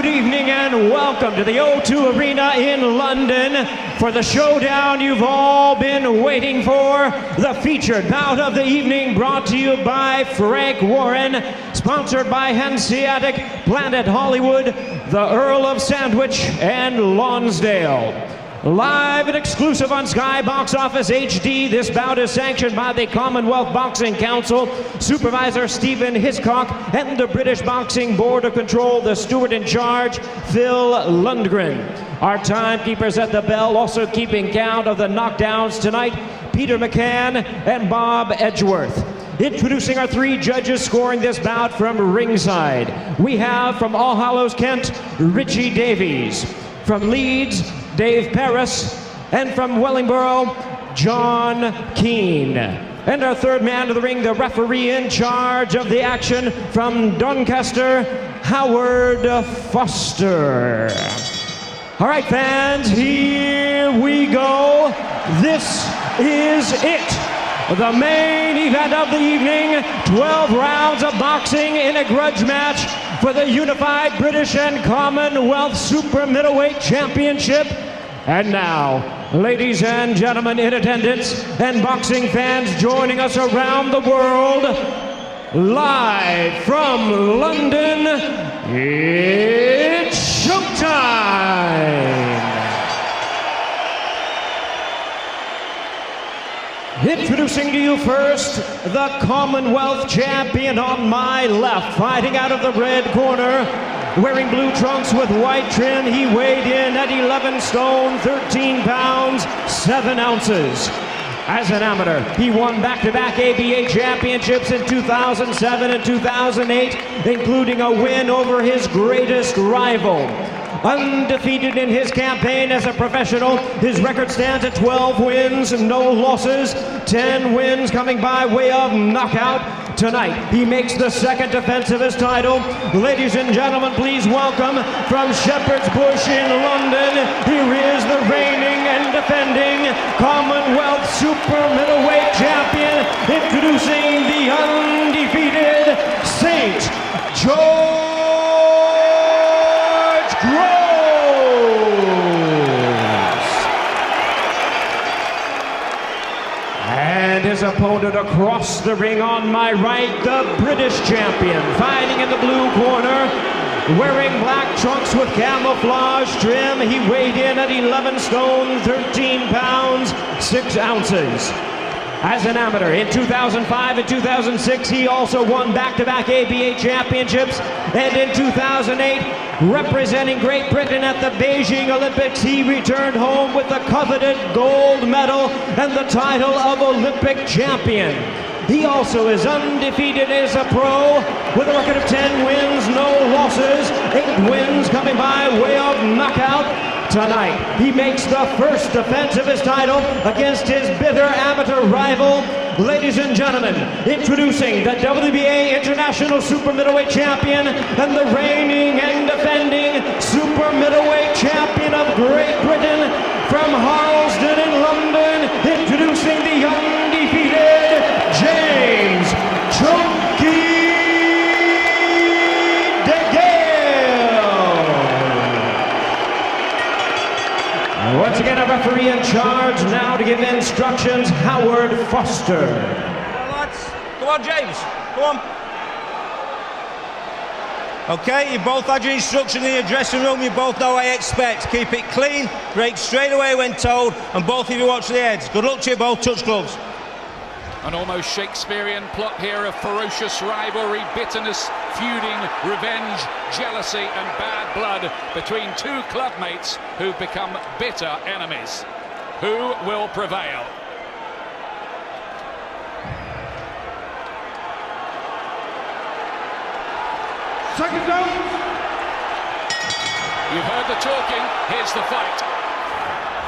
good evening and welcome to the O2 Arena in London for the showdown you've all been waiting for. The featured bout of the evening brought to you by Frank Warren, sponsored by Hanseatic, Planet Hollywood, the Earl of Sandwich, and Lonsdale. Live and exclusive on Sky Box Office HD, this bout is sanctioned by the Commonwealth Boxing Council, Supervisor Stephen Hiscock, and the British Boxing Board of Control, the steward in charge, Phil Lundgren. Our timekeepers at the bell also keeping count of the knockdowns tonight, Peter McCann and Bob Edgeworth. Introducing our three judges scoring this bout from ringside. We have from All Hallows, Kent, Richie Davies. From Leeds, Dave Paris, and from Wellingborough, John Keane. And our third man to the ring, the referee in charge of the action from Doncaster, Howard Foster. All right, fans, here we go. This is it. The main event of the evening, 12 rounds of boxing in a grudge match for the Unified British and Commonwealth Super Middleweight Championship. And now, ladies and gentlemen in attendance and boxing fans joining us around the world, live from London, it's showtime! Introducing to you first, the Commonwealth champion on my left, fighting out of the red corner, wearing blue trunks with white trim. He weighed in at 11 stone, 13 pounds, 7 ounces. As an amateur, he won back-to-back ABA championships in 2007 and 2008, including a win over his greatest rival. Undefeated in his campaign as a professional, his record stands at 12 wins, no losses, 10 wins coming by way of knockout. Tonight, he makes the second defense of his title. Ladies and gentlemen, please welcome from Shepherd's Bush in London, here is the reigning and defending Commonwealth Super Middleweight Champion, introducing the undefeated St. George and his opponent across the ring on my right, the British champion, fighting in the blue corner, wearing black trunks with camouflage trim. He weighed in at 11 stone, 13 pounds, 6 ounces. As an amateur, in 2005 and 2006, he also won back-to-back ABA championships, and in 2008, representing Great Britain at the Beijing Olympics, he returned home with the coveted gold medal and the title of Olympic champion. He also is undefeated as a pro with a record of 10 wins, no losses, 8 wins coming by way of knockout. Tonight, he makes the first defense of his title against his bitter amateur rival. Ladies and gentlemen, introducing the WBA International Super Middleweight Champion and the reigning and defending Super Middleweight Champion of Great Britain from Harlesden in London, introducing the undefeated James Chunky DeGALE. Once again, a referee in charge now to give instructions, Howard Foster. Lads, go on, James, go on. Okay, you both had your instruction in your dressing room, you both know what I expect. Keep it clean, break straight away when told, and both of you watch the heads. Good luck to you both, touch gloves. An almost Shakespearean plot here of ferocious rivalry, bitterness, feuding, revenge, jealousy and bad blood between two clubmates who've become bitter enemies. Who will prevail? Second down. You've heard the talking, here's the fight.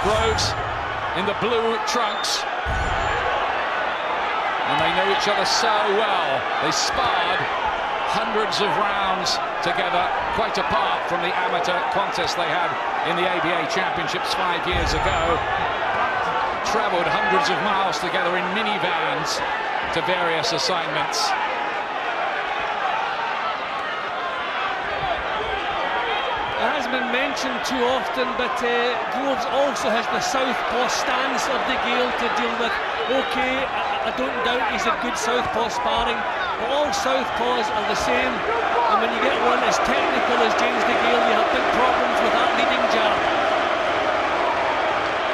Groves in the blue trunks. And they know each other so well. They sparred hundreds of rounds together, quite apart from the amateur contest they had in the ABA Championships 5 years ago. Travelled hundreds of miles together in minivans to various assignments. mentioned too often, but Groves also has the southpaw stance of DeGALE to deal with. Okay, I don't doubt he's a good southpaw sparring, but all southpaws are the same, and when you get one as technical as James DeGALE, you have big problems with that leading jab.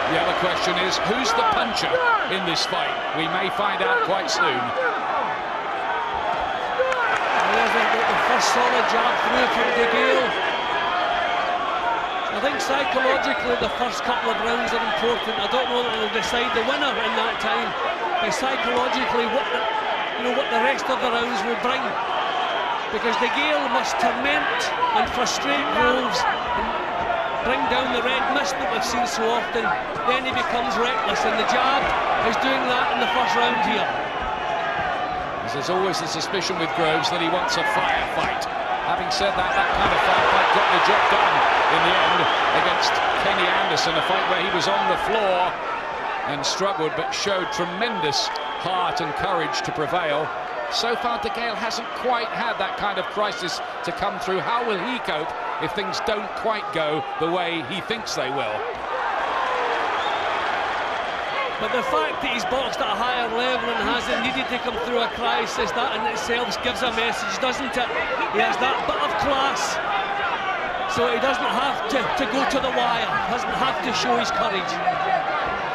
The other question is, who's the puncher in this fight? We may find out quite soon. There's the first solid jab through from DeGALE. I think psychologically the first couple of rounds are important. I don't know that it'll decide the winner in that time, but psychologically what the rest of the rounds will bring. Because DeGALE must torment and frustrate Groves and bring down the red mist that we've seen so often. Then he becomes reckless, and the jab is doing that in the first round here. There's always the suspicion with Groves that he wants a firefight. Having said that, that kind of firefight got the job done in the end against Kenny Anderson, a fight where he was on the floor and struggled but showed tremendous heart and courage to prevail. So far, DeGALE hasn't quite had that kind of crisis to come through. How will he cope if things don't quite go the way he thinks they will? But the fact that he's boxed at a higher level and hasn't needed to come through a crisis, that in itself gives a message, doesn't it? He has that bit of class, so he doesn't have to go to the wire, doesn't have to show his courage.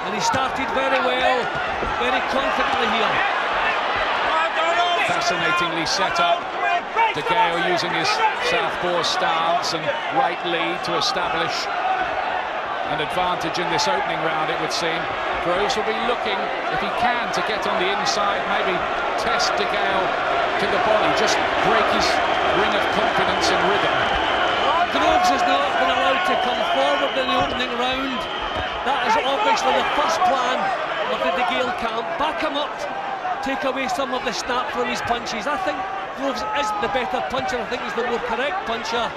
And he started very well, very confidently here. Fascinatingly set up. DeGALE using his southpaw stance and right lead to establish an advantage in this opening round, it would seem. Groves will be looking, if he can, to get on the inside, maybe test DeGALE to the body, just break his ring of confidence and rhythm. Groves has not been allowed to come forward in the opening round. That is obviously the first plan of the DeGALE camp. Back him up, take away some of the snap from his punches. I think Groves is the better puncher, I think he's the more correct puncher.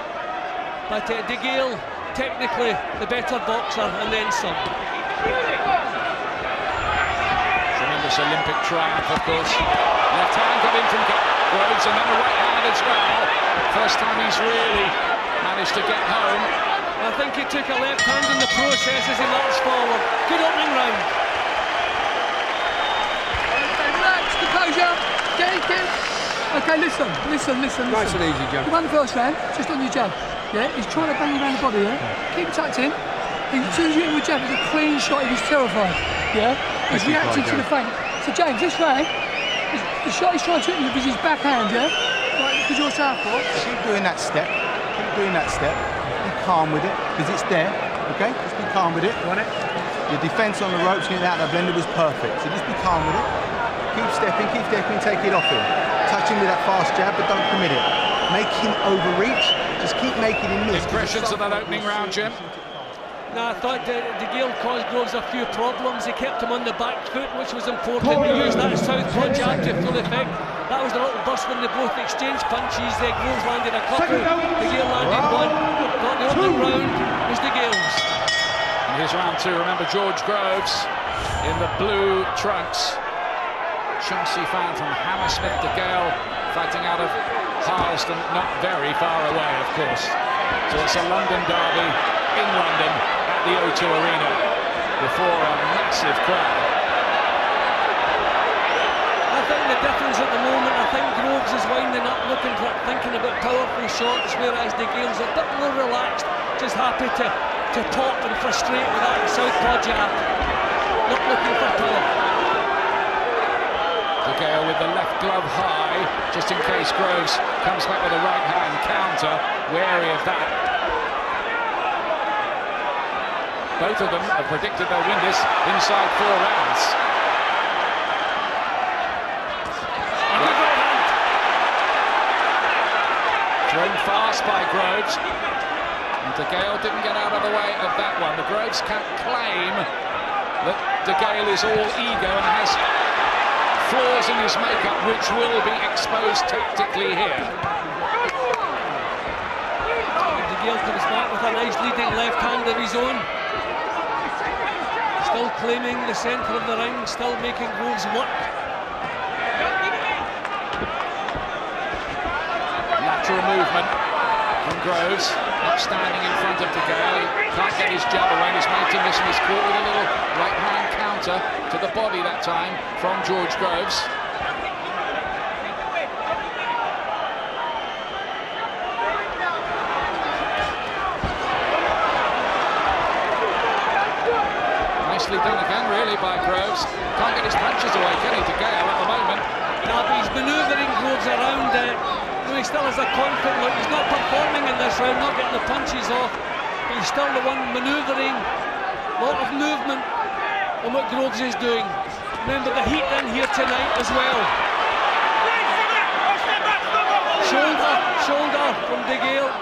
But DeGALE, technically the better boxer, and then some. Tremendous Olympic triumph, of course. Left hand got in from Groves, and then a right hand as well. First time he's really managed to get home. I think he took a left hand in the process as he marched forward. Good opening round. Relax, composure. Okay, listen. Nice and easy, Joe. You won the first round, just on your jab. Yeah, he's trying to bang you around the body, yeah? Keep tucked in. As soon as you hit him with jab, it's a clean shot, he was terrified. Yeah? He's reacting to the feint. So James, this round, the shot he's trying to hit you with is his backhand, yeah? Right, because you're southpaw. Keep doing that step. Be calm with it, because it's there, okay? Just be calm with it. Got it? Your defence on the ropes, getting out of that blender was perfect. So just be calm with it. Keep stepping, take it off him. Touch him with that fast jab, but don't commit it. Make him overreach. Just keep making him miss. Impressions of that opening round, Jim? No, I thought DeGALE caused Groves a few problems. He kept him on the back foot, which was important. He used that southpaw jab to full effect. That was the little burst when they both exchanged punches. Groves landed a couple, DeGALE landed one. Got the opening round was DeGALE's. And here's round two. Remember George Groves in the blue trunks. Chelsea fan from Hammersmith. DeGALE fighting out of Harleston, not very far away, of course. So it's a London derby in London at the O2 Arena before a massive crowd. I think the difference at the moment, I think Groves is winding up, thinking about powerful shots, whereas DeGALE's a bit more relaxed, just happy to pop and frustrate with that southpaw jab, not looking for power. DeGALE with the left glove high, just in case Groves comes back with a right hand counter, wary of that. Both of them have predicted they'll win this inside 4 rounds. Thrown fast by Groves. And DeGALE didn't get out of the way of that one. The Groves can't claim that DeGALE is all ego and has flaws in his makeup which will be exposed tactically here. DeGALE comes back with a nice leading left hand of his own. Still claiming the centre of the ring, still making Groves work. Lateral movement from Groves, not standing in front of DeGALE. He can't get his jab away, and he's made to miss, and he's caught with a little right-hand counter to the body that time from George Groves. Nicely done again, really, by Groves. Can't get his punches away, can he, DeGALE, at the moment? No, but he's manoeuvring Groves around. He still has a confident look. He's not performing in this round, not getting the punches off, but he's still the one manoeuvring. A lot of movement on what Groves is doing. Remember the heat in here tonight as well. Shoulder from DeGALE.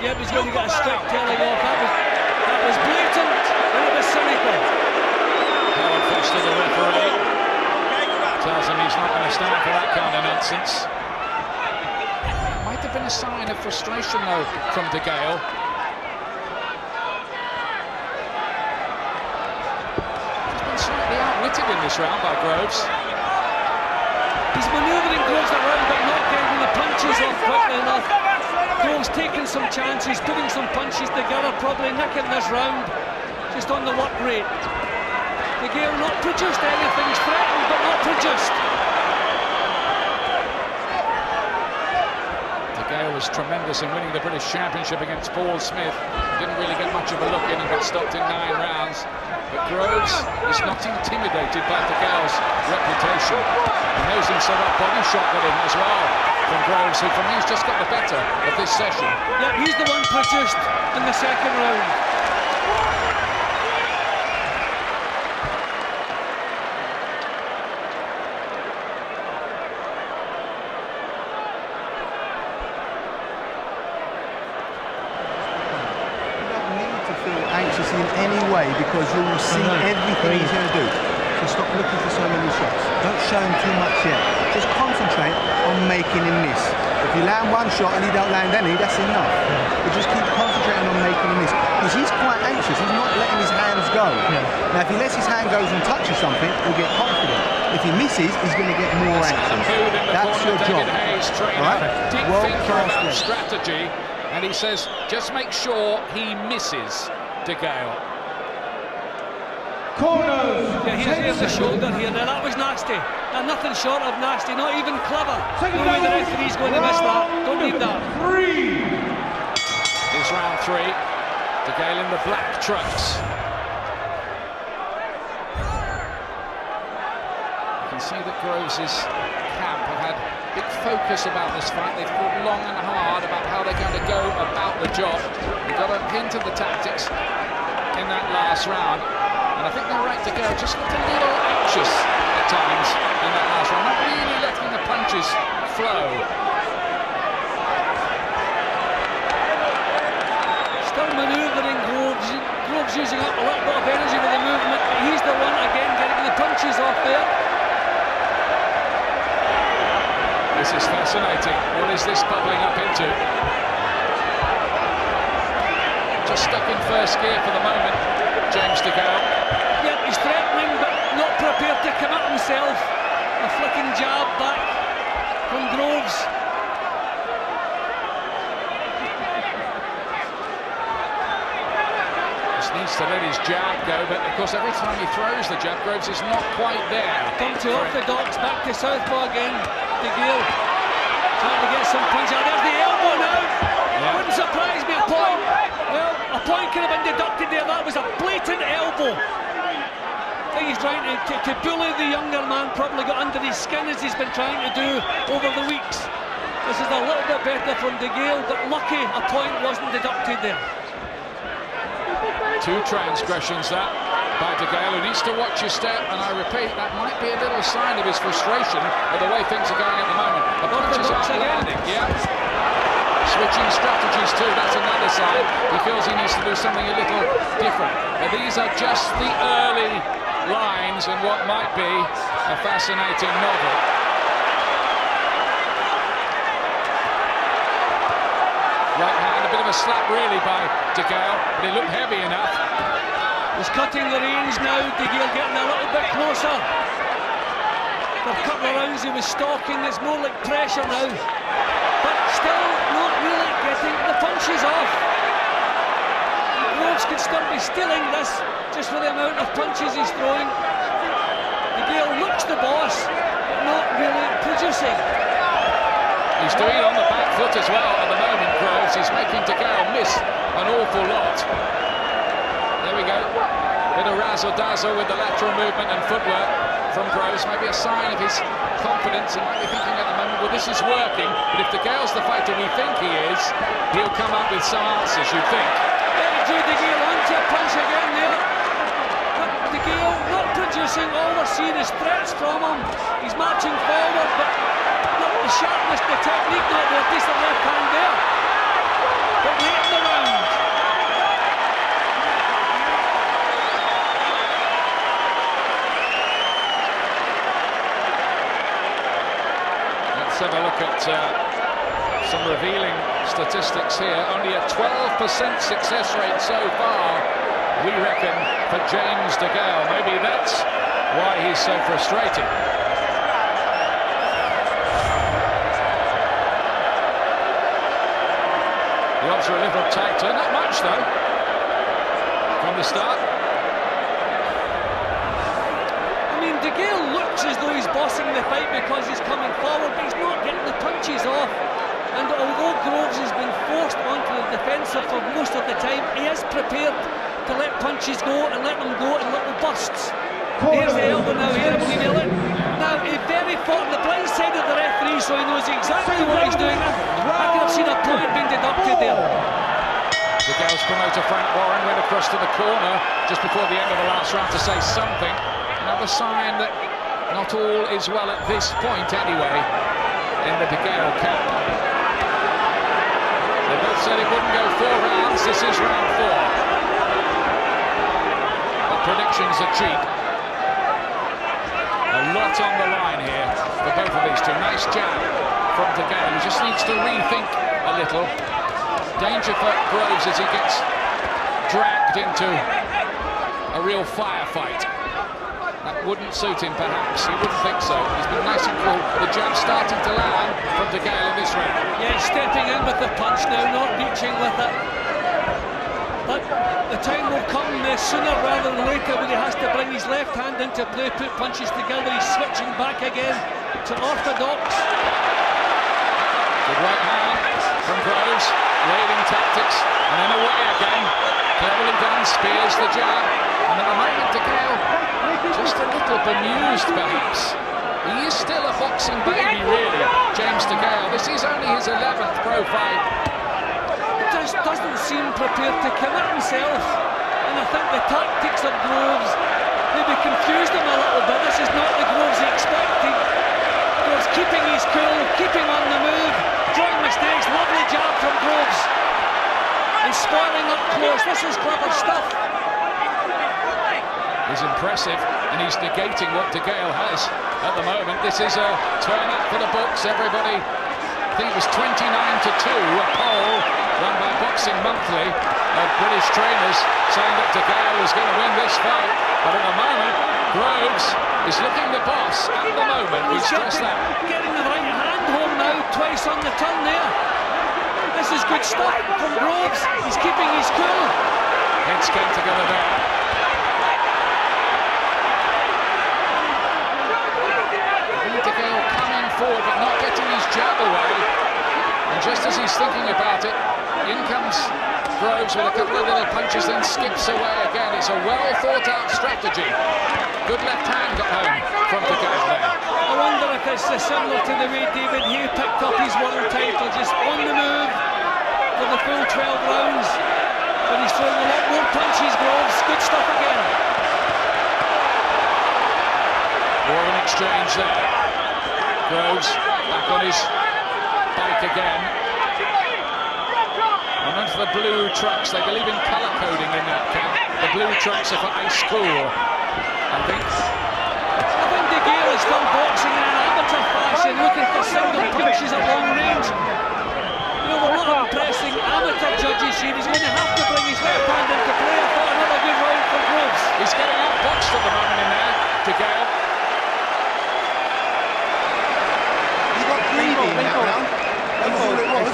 Yep, he's going to get a stick telling off. That was blatant, and it was cynical. Howard Foster, the referee, tells him he's not going to stand for that kind of nonsense. Might have been a sign of frustration, though, from DeGALE. He's been slightly outwitted in this round by Groves. He's manoeuvring Groves around, but not getting the punches off quickly enough. Groves taking some chances, putting some punches together, probably nicking this round, just on the work rate. DeGALE not produced anything, he's threatened, but not produced. DeGALE was tremendous in winning the British Championship against Paul Smith. Didn't really get much of a look in and got stopped in 9 rounds. But Groves is not intimidated by DeGale's reputation. He knows himself that body shot got him as well from Groves, who for me has just got the better of this session. Yeah, he's the one produced in the second round. Anxious in any way, because you will see everything he's going to do. So stop looking for so many shots. Don't show him too much yet. Just concentrate on making him miss. If you land one shot and he don't land any, that's enough. But just keep concentrating on making him miss, because he's quite anxious. He's not letting his hands go. Now, if he lets his hand go and touches something, he'll get confident. If he misses, he's going to get more anxious. That's your job. All right? Deep thinker about strategy, and he says just make sure he misses DeGALE. Corners. Yeah, here's the shoulder here. Now that was nasty. And nothing short of nasty, not even clever. No way the referee's going to miss that. Don't need that. It's round 3. DeGALE in the black trunks. You can see that Groves' camp have had big focus about this fight. They've thought long and hard about how they're going to go about the job. They got a hint of the tactics in that last round, and I think they're right to go. Just looked a little anxious at times in that last round, not really letting the punches flow. Still manoeuvring Groves. Groves using up a little bit of energy with the movement, but he's the one again getting the punches off there. This is fascinating. What is this bubbling up into? Just stuck in first gear for the moment, James DeGALE. Yep, he's threatening, but not prepared to commit himself. A flicking jab back from Groves. Just needs to let his jab go, but of course every time he throws the jab, Groves is not quite there. Come to orthodox, back to southpaw again. DeGALE trying to get some punch out. There's the elbow now. Yeah. Wouldn't surprise me a point. Well, a point could have been deducted there. That was a blatant elbow. I think he's trying to bully the younger man. Probably got under his skin, as he's been trying to do over the weeks. This is a little bit better from DeGALE, but lucky a point wasn't deducted there. 2 transgressions that by DeGALE, who needs to watch his step, and I repeat, that might be a little sign of his frustration at the way things are going at the moment. The punches are landing, yeah. Switching strategies too, that's another sign. He feels he needs to do something a little different. But these are just the early lines in what might be a fascinating novel. Right hand, a bit of a slap really by DeGALE, but it looked heavy enough. He's cutting the range now. DeGALE getting a little bit closer. For a couple of rounds he was stalking. It's more like pressure now, but still not really getting the punches punches he's throwing. DeGALE looks the boss, but not really producing. He's doing it on the back foot as well at the moment, Groves. He's making DeGALE miss an awful lot. There we go. Bit of razzle-dazzle with the lateral movement and footwork from Groves. Maybe a sign of his confidence. He might be thinking at the moment, well, this is working, but if DeGale's the fighter we think he is, he'll come up with some answers, you'd think. Drew DeGALE onto a punch again there. But DeGALE not producing. All we're seeing is threats from him. He's marching forward, but not the sharpness, the technique, not the decent left hand there. But late in the round. Let's have a look at some revealing statistics here. Only a 12% success rate so far, we reckon, for James DeGALE. Maybe that's why he's so frustrated. The odds are a little tighter, not much though, from the start. I mean, DeGALE looks as though he's bossing the fight because he's coming forward, but he's not getting the punches off. And although Groves has been forced onto the defensive for most of the time, he is prepared to let punches go and let them go in little bursts. Here's the elbow now here, will he nail it? Now, a very fought the blind side of the referee, so he knows exactly what he's doing. I could have seen a point being deducted there. DeGale's promoter Frank Warren went across to the corner just before the end of the last round to say something. Another sign that not all is well at this point anyway in the DeGALE camp. They both said it wouldn't go 4 rounds. This is round 4. The predictions are cheap. A lot on the line here for both of these two. Nice jab from DeGALE. He just needs to rethink a little. Danger for Groves as he gets dragged into a real firefight. That wouldn't suit him, perhaps. He wouldn't think so. He's been nice and cool. The jab starting to land from DeGALE in this round. Yeah, stepping in with the punch now, not reaching with it. But the time will come sooner rather than later when he has to bring his left hand into play, put punches together. He's switching back again to orthodox. Good right hand from Groves. Waiting tactics. And then away again. Cleverly done. Spears the jab. And at the moment, DeGALE just a little bemused, perhaps. He is still a boxing baby, really, James DeGALE. This is only his 11th pro fight. Just doesn't seem prepared to commit himself. And I think the tactics of Groves maybe confused him a little bit. This is not the Groves he expected. Groves keeping his cool, keeping on the move, drawing mistakes. Lovely jab from Groves. And squaring up close. This is clever stuff. Is impressive, and he's negating what DeGALE has at the moment. This is a turn up for the books. Everybody, I think it was 29-2, a poll run by Boxing Monthly of British trainers saying that DeGALE was going to win this fight. But at the moment, Groves is looking the boss at the moment. He's just that. Getting the right hand home now, twice on the turn there. This is good stuff from Groves. He's keeping his cool. Heads came together there. DeGALE coming forward but not getting his jab away, and just as he's thinking about it, in comes Groves with a couple of little punches, then skips away again. It's a well thought out strategy. Good left hand got home from DeGALE there. I wonder if it's similar to the way David Hay picked up his world title, just on the move for the full 12 rounds, but he's throwing a lot more punches. Groves, good stuff again. More of an exchange there. Groves back on his bike again. And onto the blue trucks. They believe in colour coding in that camp. The blue trucks are for ice cool, I think. I think DeGALE is still boxing in an amateur fashion, looking for single punches at long range. You know, we're not impressing amateur judges here. He's going to have to bring his left hand into play. I thought another good round for Groves. He's getting outboxed at the moment in there, DeGALE. He got greedy in that round. That's all it was.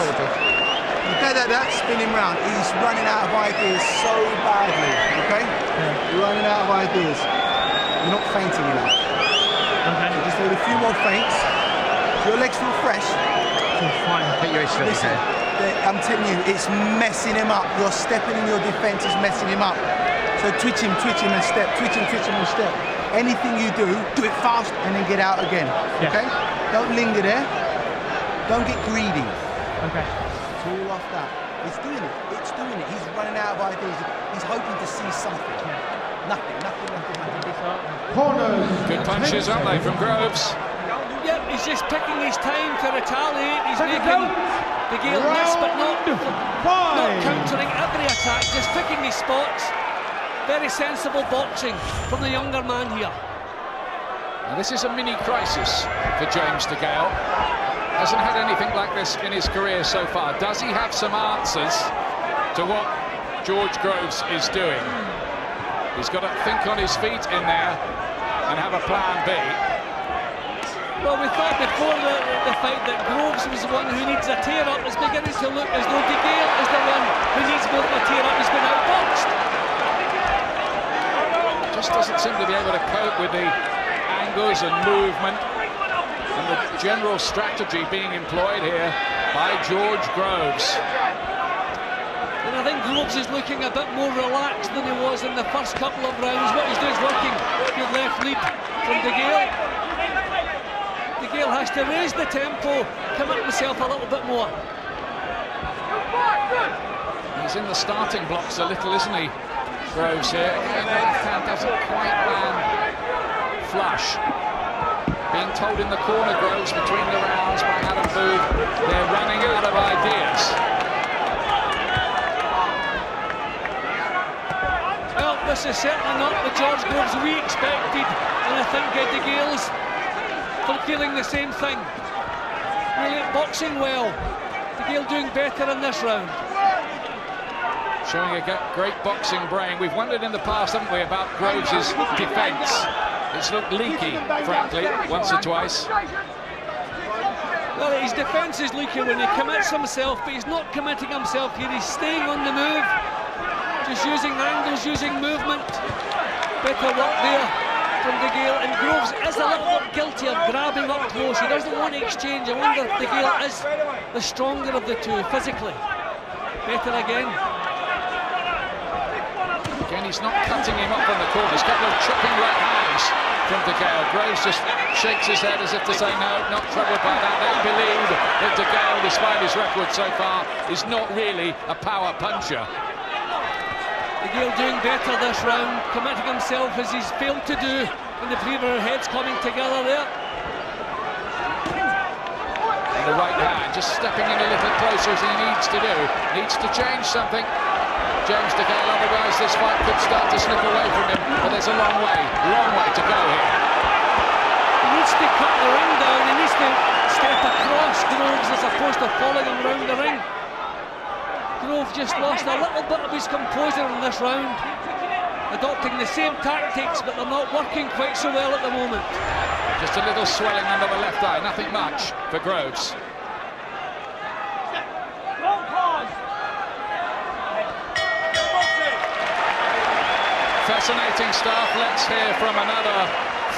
You bet that that? Spin him round. He's running out of ideas so badly, okay? You're running out of ideas. You're not fainting enough. Okay. So just need a few more feints. Your legs feel fresh. Listen, I'm telling you, it's messing him up. You're stepping in your defence is messing him up. So twitch him and step. Twitch him and step. Anything you do it fast and then get out again. Yeah. Okay? Don't linger there. Don't get greedy. Okay. It's all off that. It's doing it. He's running out of ideas. He's hoping to see something. Nothing. Good punches, aren't they, from Groves? Yep, he's just picking his time to retaliate. He's making DeGALE miss, but not countering every attack, just picking his spots. Very sensible boxing from the younger man here. Now this is a mini crisis for James DeGALE. Hasn't had anything like this in his career so far. Does he have some answers to what George Groves is doing? He's got to think on his feet in there and have a plan B. Well, we thought before the fight that Groves was the one who needs a tear-up. It's beginning to look as though DeGALE is the one who needs more of a tear-up. He's been outboxed. Just doesn't seem to be able to cope with the angles and movement and the general strategy being employed here by George Groves. And I think Groves is looking a bit more relaxed than he was in the first couple of rounds. What he's doing is working. Good left lead from DeGALE. DeGALE has to raise the tempo, commit himself a little bit more. He's in the starting blocks a little, isn't he, Groves here? Again, the left hand doesn't quite land flush. Being told in the corner, Groves, between the rounds by Adam Booth, they're running out of ideas. Well, this is certainly not the George Groves we expected, and I think DeGALE's feeling the same thing. Really boxing well. DeGALE doing better in this round. Showing a great boxing brain. We've wondered in the past, haven't we, about Groves' defence. It's looked leaky, frankly, once or twice. Well, his defence is leaky when he commits himself, but he's not committing himself here. He's staying on the move, just using angles, using movement. Better work there from DeGALE, and Groves is a little bit guilty of grabbing up close. He doesn't want to exchange. I wonder if DeGALE is the stronger of the two physically. Better again. Again, he's not cutting him up on the corners. A couple of chopping right hands from DeGALE. Groves just shakes his head as if to say, no, not troubled by that. They believe that DeGALE, despite his record so far, is not really a power puncher. DeGALE doing better this round, committing himself as he's failed to do in the previous heads coming together there. And the right hand, just stepping in a little closer as he needs to do. Needs to change something. James DeGALE, otherwise this fight could start to slip away from him, but there's a long way to go here. He needs to cut the ring down, he needs to step across Groves as opposed to following him around the ring. Groves just lost a little bit of his composure in this round, adopting the same tactics, but they're not working quite so well at the moment. Just a little swelling under the left eye, nothing much for Groves. Fascinating stuff. Let's hear from another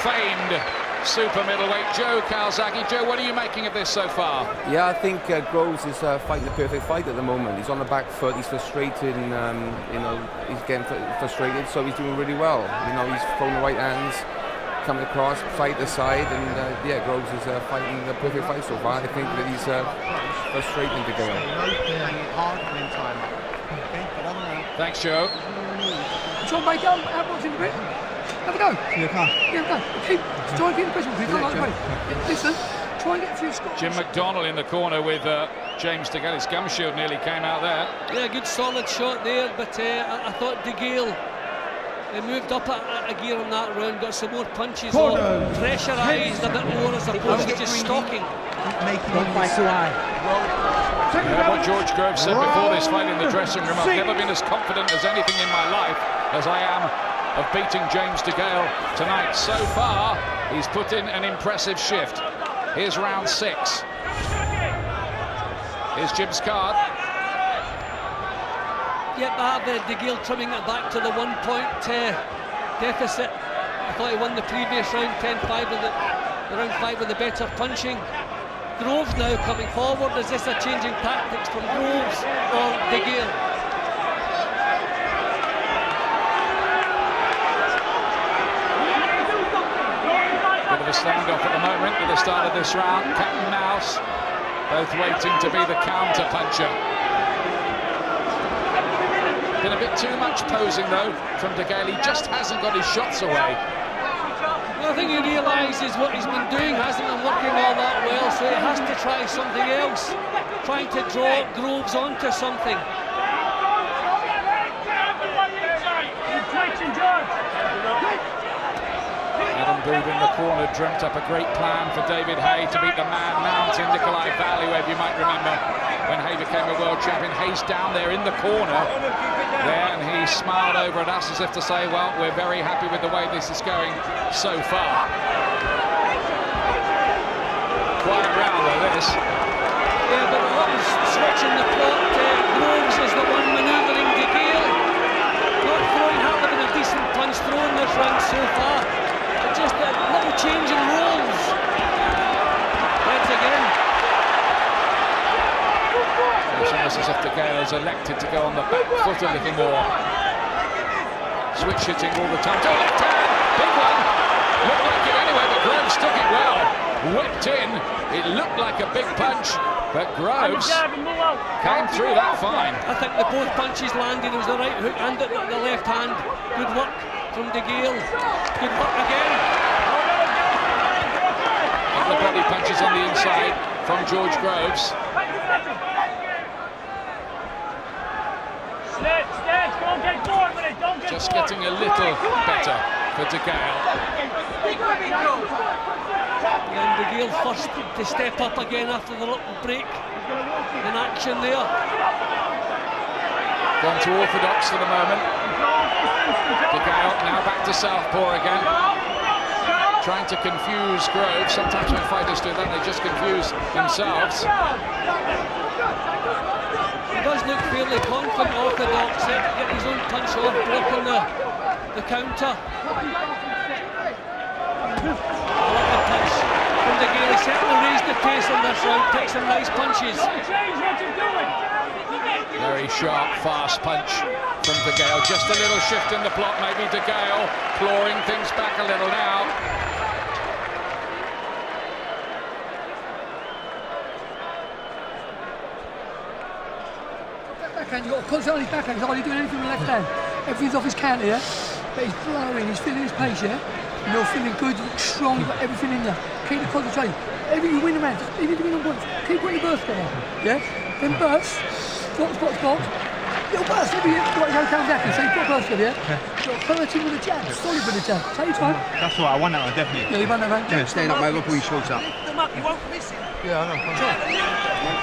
famed super middleweight, Joe Calzaghe. Joe, what are you making of this so far? Yeah, I think Groves is fighting the perfect fight at the moment. He's on the back foot, he's frustrated, and he's getting frustrated, so he's doing really well. He's throwing the right hands, coming across, fight the side, and yeah, Groves is fighting the perfect fight so far. I think that he's frustrating to go. Thanks, Joe. Try and make outboxing a bit. Have a go. Yeah, go. Try and keep the pressure. If you don't like the way. Listen, try and get a few scores. Jim McDonnell in the corner with James DeGALE. His gum shield nearly came out there. Yeah, good solid shot there, but I thought DeGALE moved up a gear on that round, got some more punches on, pressurised a bit more as opposed to just stalking. What George Groves said before this fight in the dressing room, I've never been as confident as anything in my life as I am of beating James DeGALE tonight. So far, he's put in an impressive shift. Here's round 6. Here's Jim's card. yet to have DeGALE trimming it back to the 1 point deficit. I thought he won the previous round 10-5 with the round 5 with the better punching. Groves now coming forward. Is this a changing tactics from Groves or DeGALE? Bit of a standoff at the moment at the start of this round. Cat and mouse, both waiting to be the counter puncher. Been a bit too much posing though from DeGALE. He just hasn't got his shots away. I think he realises what he's been doing hasn't been working all that well, so he has to try something else, trying to draw Groves onto something. Adam Bood in the corner dreamt up a great plan for David Hay to beat the man Mount in Nikolai Valuev. You might remember when Hay became a world champion. Hay's down there in the corner there, and he smiled over at us as if to say, well, we're very happy with the way this is going so far. Quite a round though, this. Yeah, but what was switching the plot, Groves is the one manoeuvring DeGALE. Not throwing, hasn't been a decent punch thrown this round so far. But just a little change in roles. Heads again. It's almost as if DeGALE has elected to go on the back foot a little more. Switch hitting all the time. To left hand, big one. Looked like it anyway, but Groves took it well. Whipped in. It looked like a big punch, but Groves came through that fine. I think the both punches landed. It was the right hook and the left hand. Good work from DeGALE. Good work again. And the body punches on the inside from George Groves. Just getting a little better for DeGALE. And DeGALE first to step up again after the little break in action there. Gone to orthodox for the moment. DeGALE now back to southpaw again. Trying to confuse Groves. Sometimes when fighters do that, they just confuse themselves. He does look fairly confident, orthodox, getting his own punch off, blocking the counter. I like the punch from DeGALE. He certainly raised the pace on this round, takes some nice punches. Very sharp, fast punch from DeGALE. Just a little shift in the plot, maybe DeGALE clawing things back a little now. Backhand, you've got to concentrate on his backhand. He's hardly doing anything with the left hand. Everything's off his counter, yeah? But he's blowing, he's feeling his pace, yeah? And you're feeling good, you look strong, you've got everything in there. Keep the concentration. Everything you win around, just even if you win on points, keep putting your burst together, yeah? Then burst, spot. Little burst every year, got his own count back, so you've got burst together, yeah? You've got 13 with a jab, solid with a jab. Take your time. That's all right, I won that one, definitely. Yeah, you won that one. Yeah, stand up, mate, look all your shorts up. You won't miss it. Yeah, I know.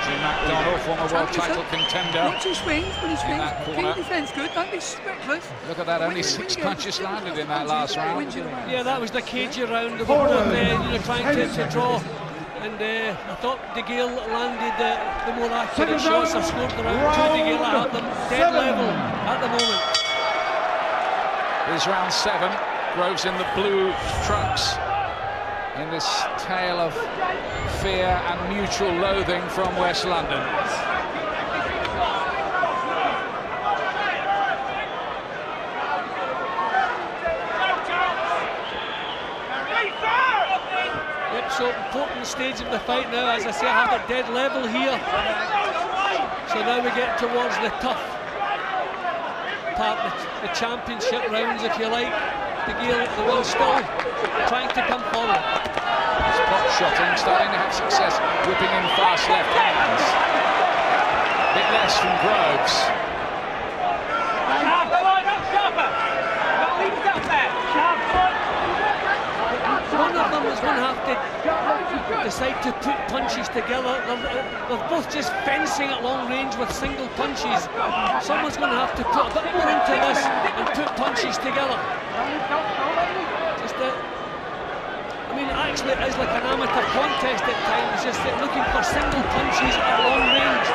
Jim McDonald, former world title contender. Watch his swings, when he swings, that keep corner. your defence good, don't be reckless. Look at that, only 6 punches landed in that last round. Yeah, that was the cagey round. They were both trying to draw. And I thought DeGALE landed the more accurate shots. I scored the round 2. DeGALE had them dead level at the moment. Here's round 7. Groves in the blue trunks in this tale of fear and mutual loathing from West London. So important stage of the fight now. As I say, I have it dead level here. So now we get towards the tough part, the championship rounds, if you like. DeGALE, the one still trying to come forward. Spot shotting, starting to have success, whipping in fast left hands. A bit less from Groves. One of them is going to have to decide to put punches together. They're both just fencing at long range with single punches. Someone's going to have to put a bit more into this and put punches together. I mean, actually it is like an amateur contest at times, just looking for single punches at long range.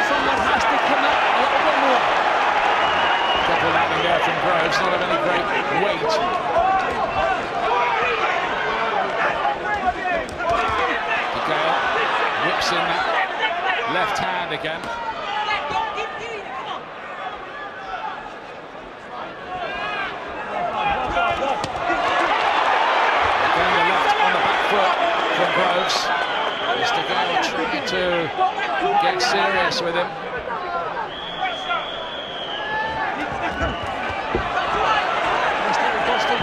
Someone has to commit a little bit more. left hand again. Again, the left on the back foot from Groves. As DeGALE trying to get serious with him.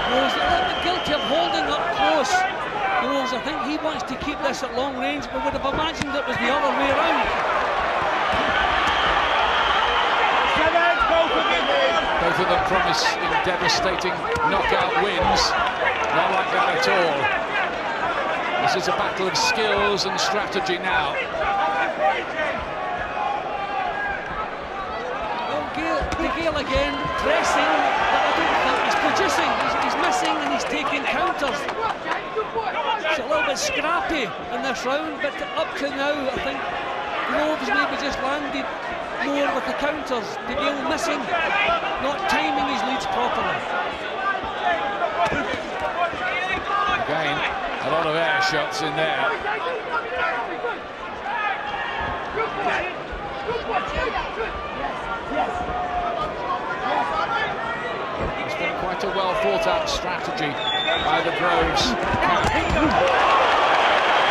Groves a little bit guilty of holding up close. Groves, I think he wants to keep this at long range, but would have imagined it was the other way around. Both of them promising devastating knockout wins. Not like that at all. This is a battle of skills and strategy now. DeGALE again pressing, but I don't think he's producing. He's missing and he's taking counters. It's a little bit scrappy in this round, but up to now, I think Groves maybe just landed more with the counters. DeGALE missing, not timing his leads properly. Again, a lot of air shots in there. It's been quite a well thought out strategy by the Groves.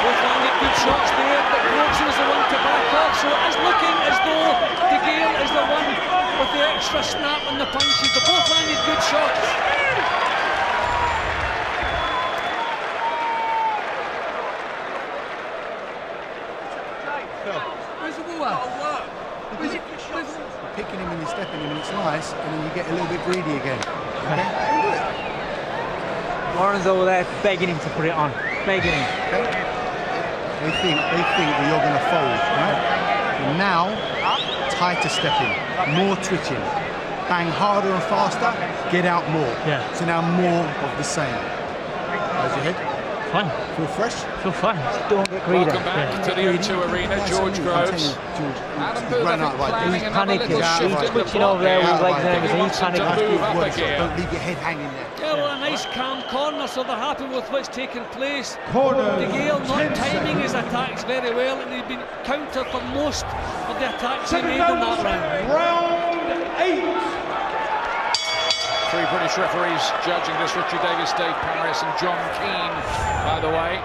Both landed good shots there, but Groves was the one to back off, so it is looking as though DeGALE is the one with the extra snap on the punches. They both landed good shots. Where's the ball? Picking him and you're stepping him and it's nice, and then you get a little bit greedy again. Okay? Do it. Warren's over there begging him to put it on. Begging him. Okay? They think that you're going to fold, right? And now, tighter stepping, more twitching. Bang harder and faster, get out more. Yeah. So now more of the same. How's your head? Fine. Feel fresh? Feel fine. Just don't get greedy. Welcome back to the O2 Arena, George Groves. Adam Booth, I think, planning another little shift in the twitching over there with his legs and everything. He's panicking. Move up again. Don't leave your head hanging there. Yeah, well, a nice calm corner, so they're happy with what's taking place. Corner. DeGALE not timing his attacks very well, and he's been countered for most of the attacks he made in that round. Round 8. Three British referees judging this: Richie Davis, Dave Paris and John Keane, by the way,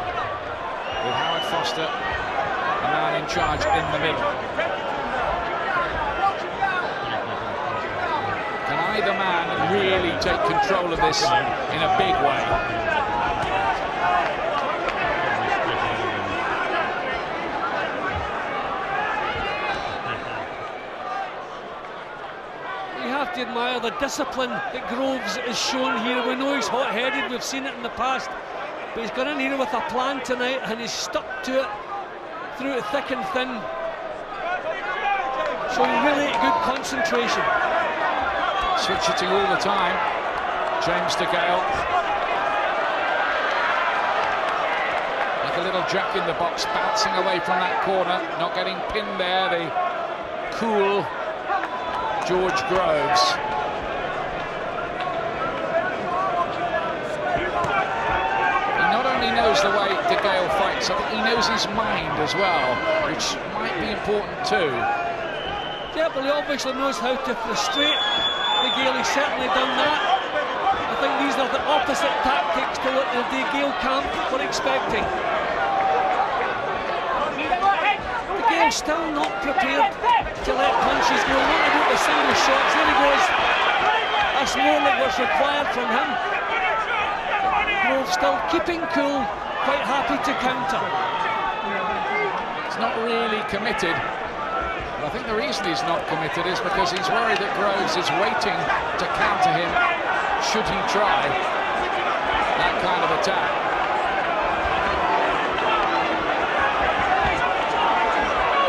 with Howard Foster, the man in charge in the middle. Can either man really take control of this in a big way? To admire the discipline that Groves is shown here. We know he's hot-headed, we've seen it in the past, but he's gone in here with a plan tonight and he's stuck to it through it thick and thin, showing really good concentration. Switch hitting all the time, James DeGALE. Like a little jack in the box, bouncing away from that corner, not getting pinned there. The cool George Groves. He not only knows the way DeGALE fights, I think he knows his mind as well, which might be important too. Yeah, but he obviously knows how to frustrate DeGALE. He's certainly done that. I think these are the opposite tactics to what the DeGALE camp were expecting. DeGALE's still not prepared to let punches go. Not about the single shots. There he goes. That's more like what's required from him. Groves still keeping cool, quite happy to counter. He's not really committed. But I think the reason he's not committed is because he's worried that Groves is waiting to counter him should he try that kind of attack.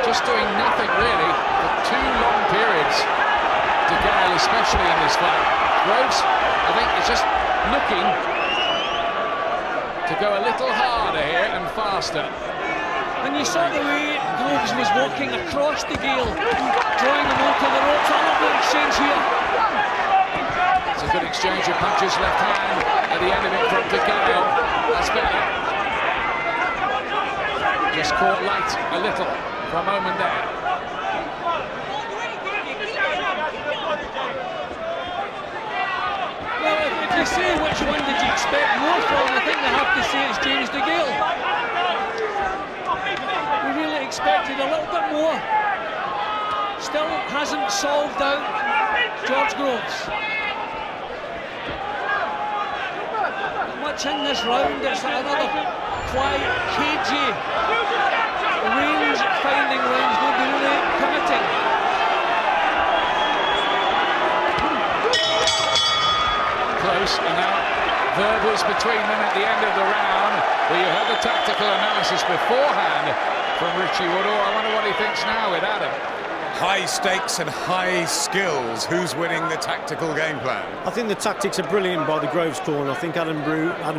Just doing nothing really for 2 long periods. DeGALE especially in this fight. Groves, I think, is just looking to go a little harder here and faster. And you saw the way Groves was walking across DeGALE, drawing him onto the ropes. I love the exchange here. It's a good exchange of punches, left hand at the end of it from DeGALE. That's better. Just caught light a little for a moment there. to say which one did you expect more from, I think they have to say it's James DeGALE. We really expected a little bit more. Still hasn't solved out George Groves. Much in this round, it's another quiet, cagey, range-finding rounds, nobody really committing. Close, and now verbals between them at the end of the round. Well, you heard the tactical analysis beforehand from Richie Woodall. I wonder what he thinks now with Adam. High stakes and high skills. Who's winning the tactical game plan? I think the tactics are brilliant by the Groves corner. I think Adam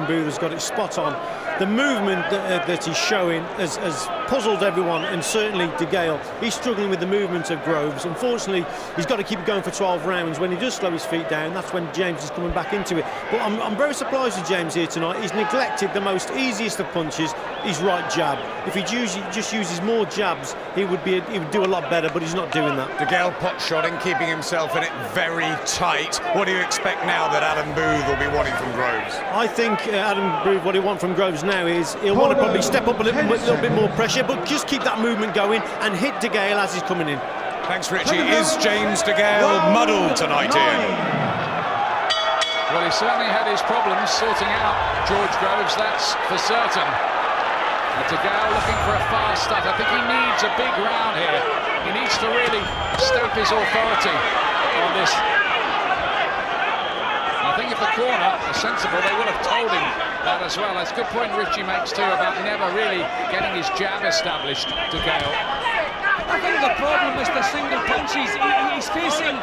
Booth has got it spot on. The movement that he's showing has puzzled everyone, and certainly DeGALE. He's struggling with the movement of Groves. Unfortunately, he's got to keep going for 12 rounds. When he does slow his feet down, that's when James is coming back into it. But I'm very surprised with James here tonight. He's neglected the most easiest of punches, his right jab. If he just uses more jabs, he would do a lot better, but he's not doing that. DeGALE pot-shotting, keeping himself in it very tight. What do you expect now that Adam Booth will be wanting from Groves? I think Adam Booth, what he wants from Groves now is he'll want to probably step up a little bit more pressure, but just keep that movement going and hit DeGALE as he's coming in. Thanks, Richie. Is James DeGALE muddled tonight, Ian? Well, he certainly had his problems sorting out George Groves, that's for certain. DeGALE looking for a fast start. I think he needs a big round here. He needs to really stamp his authority on this. I think if the corner are sensible, they would have told him that as well. That's a good point Richie makes too about never really getting his jab established, DeGALE. I think the problem is the single punches. He's facing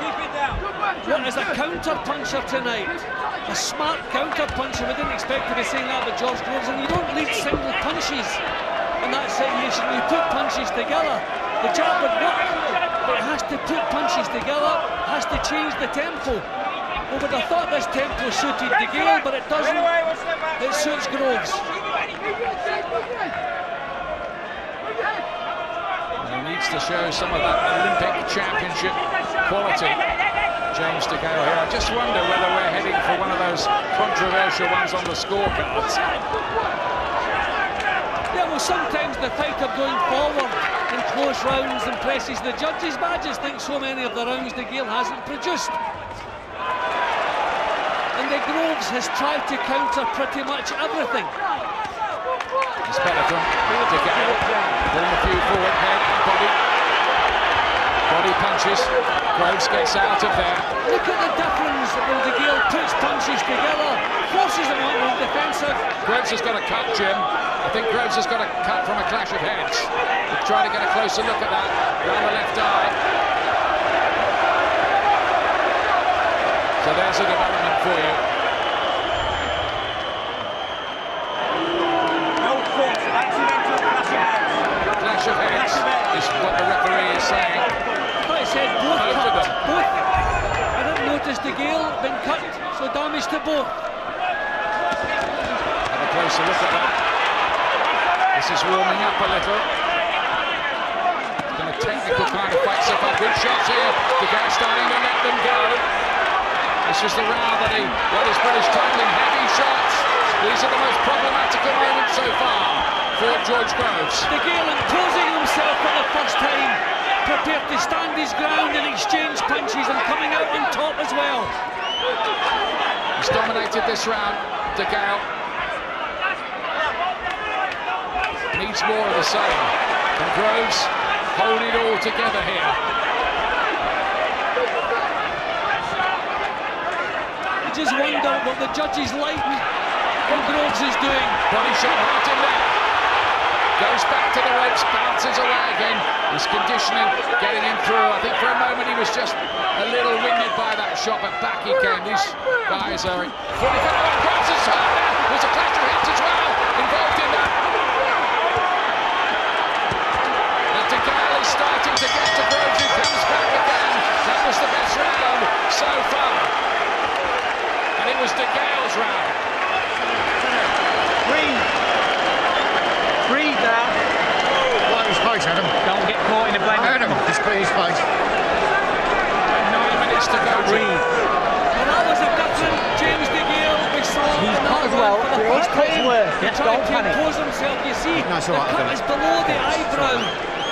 what is a counter-puncher tonight. A smart counter-puncher. We didn't expect to be saying that about George Groves, and you don't lead single punches in that situation. You put punches together. The jab would work, but it has to put punches together, has to change the tempo. We would have thought this tempo suited DeGALE, but it doesn't. It suits Groves. He needs to show some of that Olympic championship quality, James DeGALE here. I just wonder whether we're heading for one of those controversial ones on the scorecards. Yeah, well, sometimes the fighter going forward in close rounds impresses the judges, but I just think so many of the rounds DeGALE hasn't produced. And the Groves has tried to counter pretty much everything. It's better from DeGALE, pulling a few forward, head and body punches. Groves gets out of there. Look at the difference when DeGALE puts punches together, forces them on the defensive. Groves has got a cut, Jim. I think Groves has got a cut from a clash of heads. We'll try to get a closer look at that around the left eye. So there's a development for you. Clash of heads is what the referee is saying. I said both cut. Both. I didn't notice DeGALE been cut, so damage to both. Have a closer look at that. This is warming up a little. It's been a technical kind of fight so far. Good shots here. DeGALE starting to let them go. This was the round that he got his British title in heavy shots. These are the most problematical moments so far for George Groves. DeGALE imposing himself for the first time, prepared to stand his ground and exchange punches and coming out on top as well. He's dominated this round, DeGALE. Needs more of the same. Can Groves hold it all together here? I just wonder what the judges like what Groves is doing. Body shot right in there. Goes back to the ropes, bounces away again. His conditioning getting him through. I think for a moment he was just a little winded by that shot, but back he came. These guys are in 45. Groves is hurt now. There's a clash of heads as well involved in that. And DeGALE is starting to get to Groves, who comes back again. That was the best round so far. And it was DeGale's round. Breathe now. Right in his face, Adam. Don't get caught in the blender. Adam, just clear his face. 9 minutes to go. Breathe. Well, that was a different James DeGALE He tried to impose himself. You see, No, it's the all right, cut is below the eyebrow,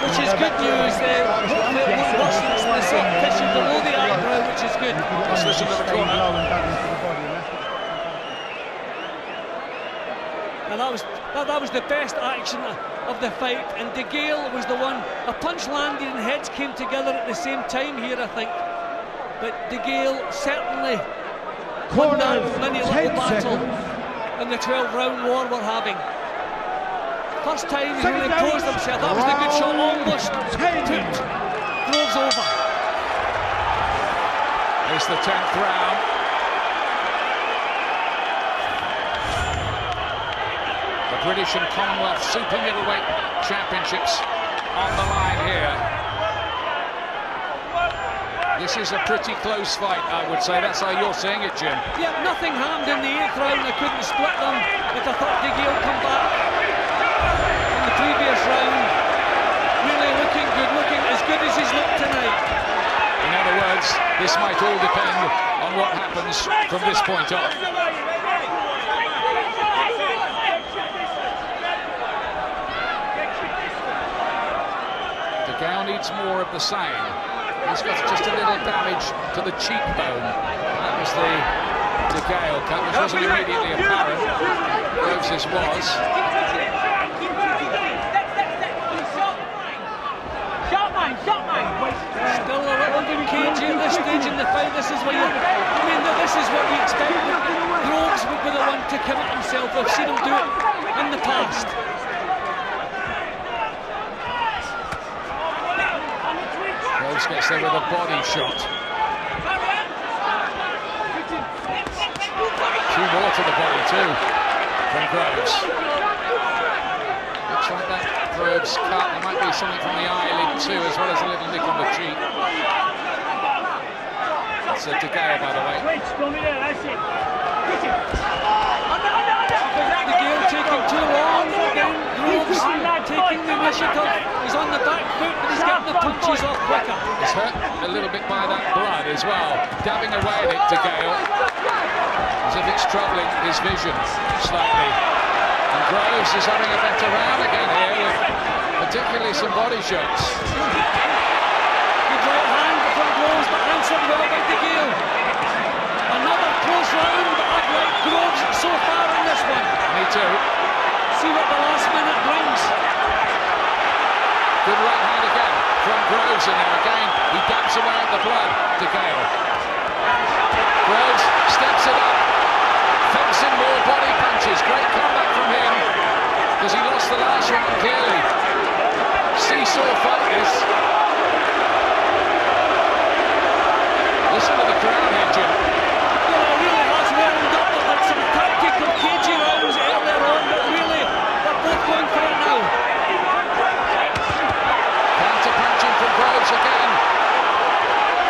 which is good news. Hopefully it won't worsen the soft tissue below the eyebrow, which is good. Let's listen to the corner. And that was the best action of the fight, and DeGALE was the one. A punch landed and heads came together at the same time here, I think. But DeGALE certainly won that mini little battle in the 12-round war we're having. First time he really posed himself. That was the good shot, almost put Groves over. It's the 10th round. The British and Commonwealth Super Middleweight Championships on the line here. This is a pretty close fight, I would say. That's how you're seeing it, Jim. Yeah, nothing happened in the 8th round. I couldn't split them, but I thought DeGALE come back in the previous round. Really looking good, looking as good as he's looked tonight. In other words, this might all depend on what happens from this point on. DeGALE needs more of the same. He's got just a little damage to the cheekbone. That was the DeGALE cut, which wasn't immediately apparent. Groves' was. Still a little bit cagey at this stage in the fight. This is what this is what you expect. Groves would be the one to commit himself. I've seen him do it in the past. Groves gets there with a body shot. Two more to the body too from Groves. Looks like that Groves cut. There might be something from the eyelid too, as well as a little nick on the cheek. That's a DeGALE, by the way. DeGALE taking too long again. Groves taking the initiative. He's on the back foot, but he's getting the punches off quicker. He's hurt a little bit by that blood as well. Dabbing away at it, DeGALE, as if it's troubling his vision slightly. And Groves is having a better round again here, with particularly some body shots. Good right hand from Groves, but answered well by DeGALE. Another close round, but I've liked Groves so far in this one. Me too. See what the last minute brings. Good right hand again from Groves, and now again he dabs away at the blood. DeGALE. Groves steps it up, fits in more body punches. Great comeback from him, because he lost the last round clearly. Seesaw fight this. Listen to the crowd here, Jim. Yeah, it really has warmed up. They've had some tactical cagey rounds earlier on, but really they're both going for it now. Counter-punching from Groves again.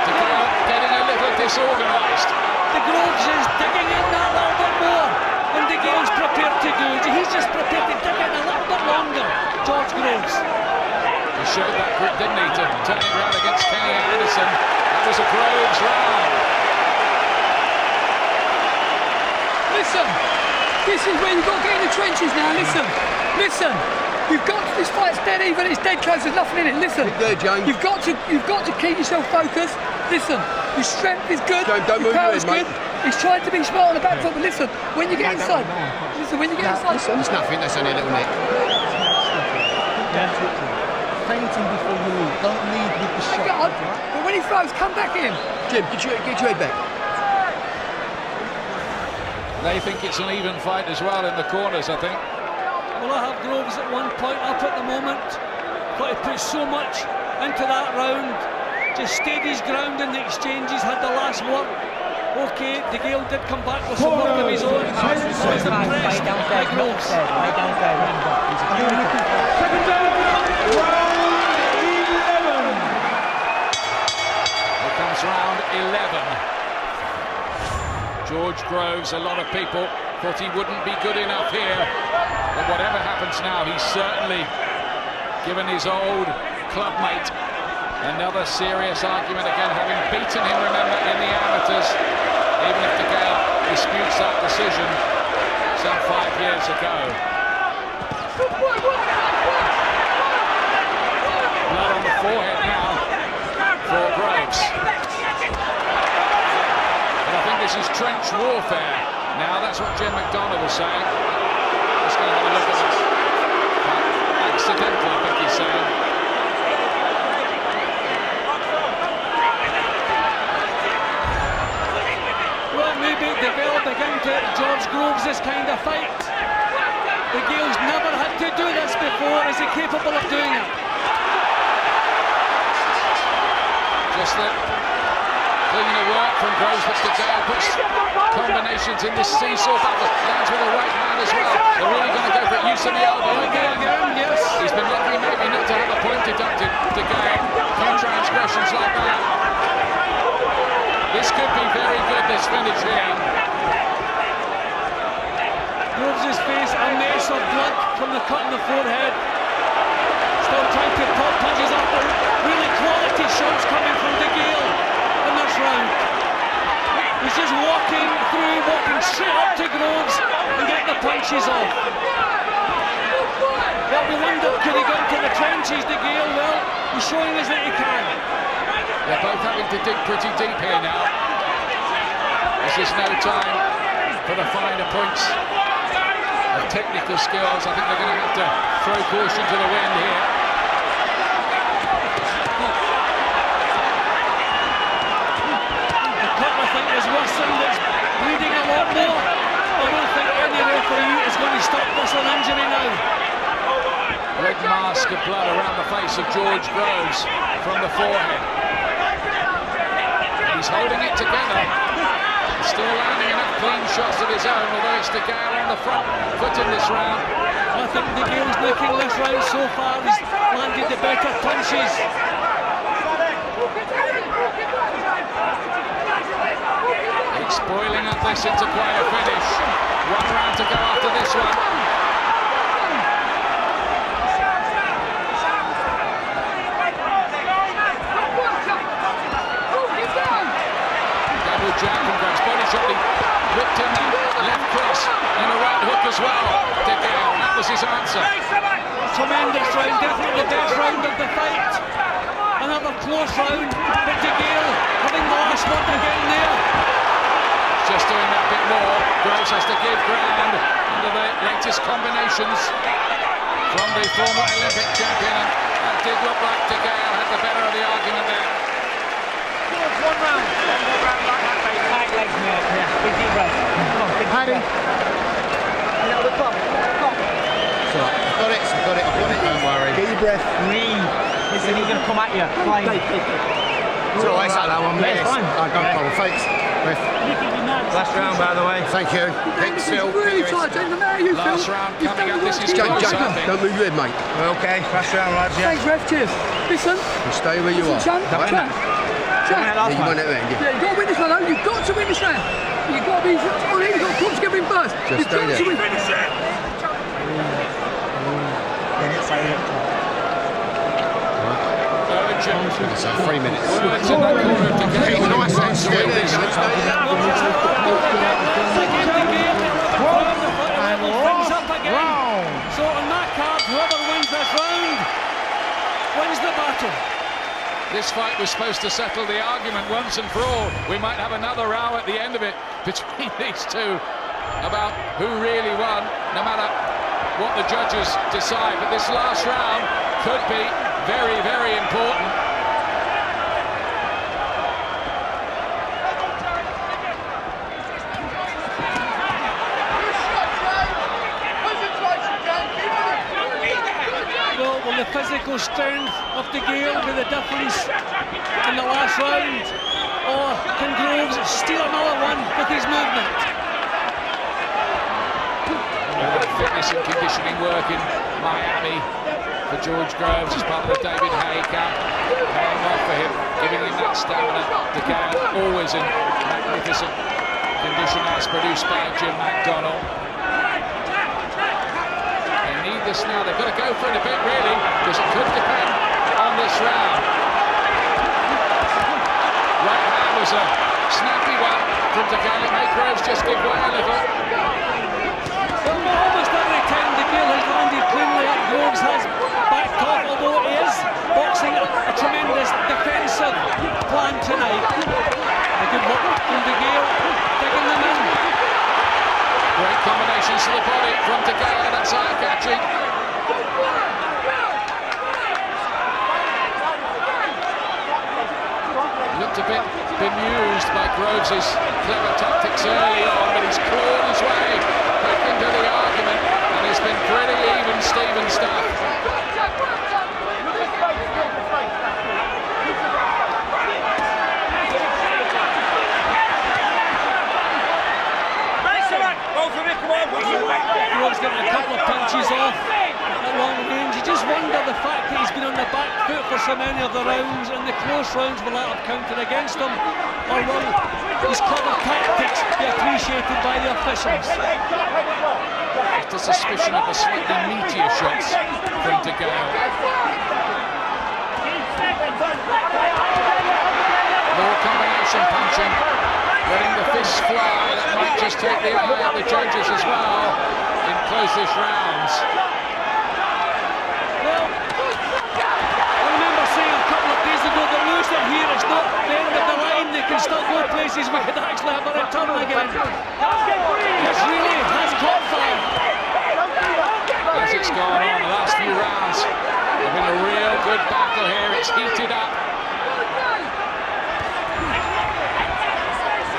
DeGALE getting a little disorganised. The Groves is digging in that little bit more than DeGale's prepared to do. He's just prepared to dig in a little bit longer, George Groves. He showed that grip, didn't he, to turn it around against Kenny Anderson. That was a Groves round. Listen, this is where you've got to get in the trenches now. Listen. You've got to, this fight's dead even. It's dead close. There's nothing in it. Listen. Good, James. You've got to keep yourself focused. Listen. Your strength is good. Don't your move power your is head, good. mate. He's trying to be smart on the back foot, but listen. When you get inside, when you get inside. It's nothing, that's only a little nick. Fainting before you lead. Don't lead with the shot. God, but when he throws, come back in. Jim, get your head back. They think it's an even fight as well in the corners, I think. Well, I have Groves at one point up at the moment, but he put so much into that round. Just stayed his ground in the exchanges, had the last work. Okay, DeGALE did come back with some work of his own. I was impressed by Groves. Second down, round 11. Here comes round 11. George Groves, a lot of people thought he wouldn't be good enough here. But whatever happens now, he's certainly given his old clubmate another serious argument again, having beaten him, remember, in the amateurs, even if DeGALE disputes that decision. So some 5 years ago. Blood on the forehead now for Groves. But I think this is trench warfare. Now that's what Jim McDonough was saying. Just going to have a look at this. Accidental, I think he's saying. Well, maybe DeGALE began to George Groves this kind of fight. DeGale's never had to do this before. Is he capable of doing it? Just the cleaner work from Groves, but DeGALE puts combinations in this seesaw battle. Lands with a right hand as well. They're really going to go for it. Use of the elbow again. Yes. He's been lucky maybe not to have a point deducted. DeGALE, few transgressions like that. This could be very good, this finish here. Groves' face a mess of blood from the cut in the forehead. Still trying to pop punches after really quality shots coming from DeGALE in this round. He's just walking straight up to Groves and getting the punches off. Well, we wondered, could he go into the trenches, DeGALE? Well, he's showing us that he can. They're both having to dig pretty deep here now. This is no time for the finer points of technical skills. I think they're going to have to throw caution to the wind here. The cut, I think, is worsened. It's bleeding a lot more. I don't think any referee is going to stop this on injury now. Red mask of blood around the face of George Groves from the forehead. He's holding it together. Still landing enough clean shots of his own, although it's DeGALE on the front foot in this round. I think DeGale's looking this round so far. He's landed the better punches. He's spoiling up this into quite a finish. 1 round to go after this one. Jab from Groves, body shot, he whipped in that left cross and a right hook as well. DeGALE, that was his answer. Tremendous round, definitely the best round of the fight. Another close round, but DeGALE having the last word again there. Just doing that bit more. Groves has to give ground under the latest combinations from the former Olympic champion. And it did look like DeGALE had the better of the argument there. 1 round. 1 round like that, mate. Tight legs, mate. Yeah, big deep breath. Come on, big Paddy. You know the clock. So, I've got it, don't worry. Get your breath. Breathe. Listen, he's going to come at you. Flying. It's all right, that one, mate. Yeah, it's fine. I don't problem. Thanks. Breath. Last round, by the way. Thank you. Keep still. Really tight, James. No matter how you feel. Last round you've coming done up. the This is work. close, I think. Don't move your head, mate. We're okay. Last round, lads. Yeah. Thanks, ref. Cheers. Listen. You stay where you are. Champ. Yeah, you won it then, Yeah, you've got to win this round, though. You've got to win this round. You've got to be on it. You've got to put together in first. Just You've got stay to win. So 3 minutes. Words in that corner of DeGALE. Keep nice and still. So on that card, whoever wins this round wins the battle. This fight was supposed to settle the argument once and for all. We might have another row at the end of it between these two about who really won, no matter what the judges decide. But this last round could be very, very important. Will the physical strength of DeGALE be the difference in the last round, or can Groves steal another one with his movement? Fitness and conditioning work in Miami for George Groves as part of the David Hay camp, paying off for him, giving him that stamina. DeGALE always in magnificent condition as produced by Jim McDonough. They need this now. They've got to go for it a bit really, because it could depend on this round. Right hand was a snappy one from DeGALE. It made Groves just give way a little. tremendous defensive plan tonight. A good look from DeGALE, digging them in. Great combinations to the body from DeGALE, that's eye-catching. Looked a bit bemused by Groves' clever tactics early on, but he's clawed his way back into the argument, and it's been pretty even Steven stuff. Groves getting a couple of punches off at long range. You just wonder the fact that he's been on the back foot for so many of the rounds, and the close rounds will that have counted against him, or will his clever tactics be appreciated by the officials? Just a suspicion of the slightly meatier shots from DeGALE. More combination punching, letting the fists fly. That might just take the eye of the judges as well in closest rounds. Well, I remember saying a couple of days ago that lose it here, it's not the end of the line, they can still go places, we could actually have a return again. This really has caught fire. As it's gone on, the last few rounds have been a real good battle here, it's heated up.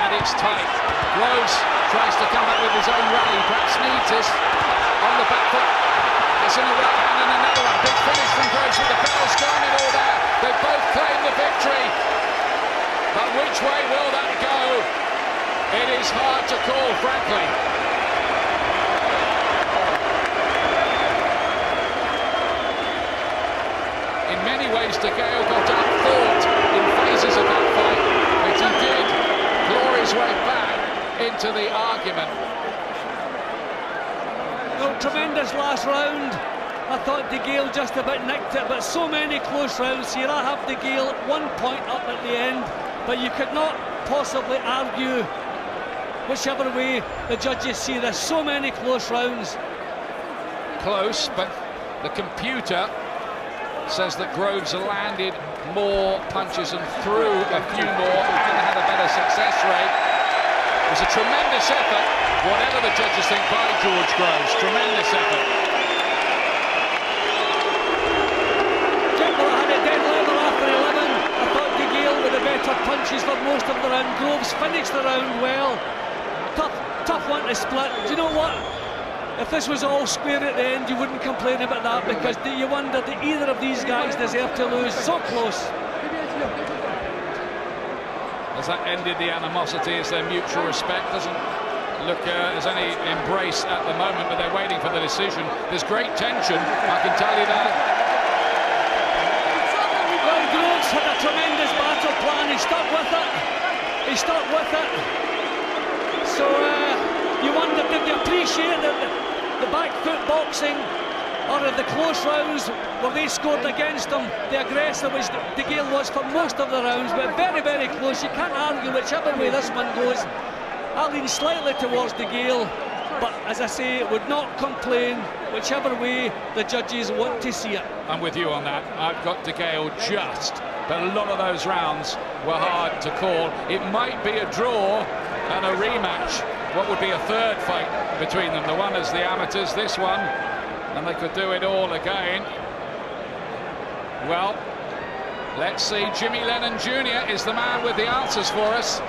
And it's tight. Groves tries to come back with his own rally, perhaps needs this on the back foot. It's in the right hand and another one. Big finish from Groves with the bells going and all there. They both claim the victory. But which way will that go? It is hard to call, frankly. In many ways, DeGALE got outfought in phases of that fight, but he did claw his way back into the argument. Well, tremendous last round. I thought DeGALE just about nicked it, but so many close rounds here. I have DeGALE 1 point up at the end, but you could not possibly argue whichever way the judges see this. So many close rounds. Close, but the computer says that Groves landed more punches and threw a few more and didn't have a better success rate. It was a tremendous effort, whatever the judges think, by George Groves. Tremendous effort. Well, I had it dead level after 11. I thought DeGALE with the better punches for most of the round. Groves finished the round well. Tough one to split. Do you know what? If this was all square at the end, you wouldn't complain about that, because you wonder that either of these guys deserve to lose. So close. As that ended the animosity, as their mutual respect doesn't look as any embrace at the moment, but they're waiting for the decision. There's great tension, I can tell you that. Well, Groves had a tremendous battle plan. He stuck with it. He stuck with it. So you wonder, did they appreciate the back foot boxing, or the close rounds were they scored against him? The aggressor which DeGALE was for most of the rounds, but very, very close. You can't argue whichever way this one goes. I lean slightly towards DeGALE, but as I say, would not complain whichever way the judges want to see it. I'm with you on that. I've got DeGALE just, but a lot of those rounds were hard to call. It might be a draw and a rematch. What would be a third fight between them? The one is the amateurs, this one, and they could do it all again. Well, let's see. Jimmy Lennon Jr. is the man with the answers for us.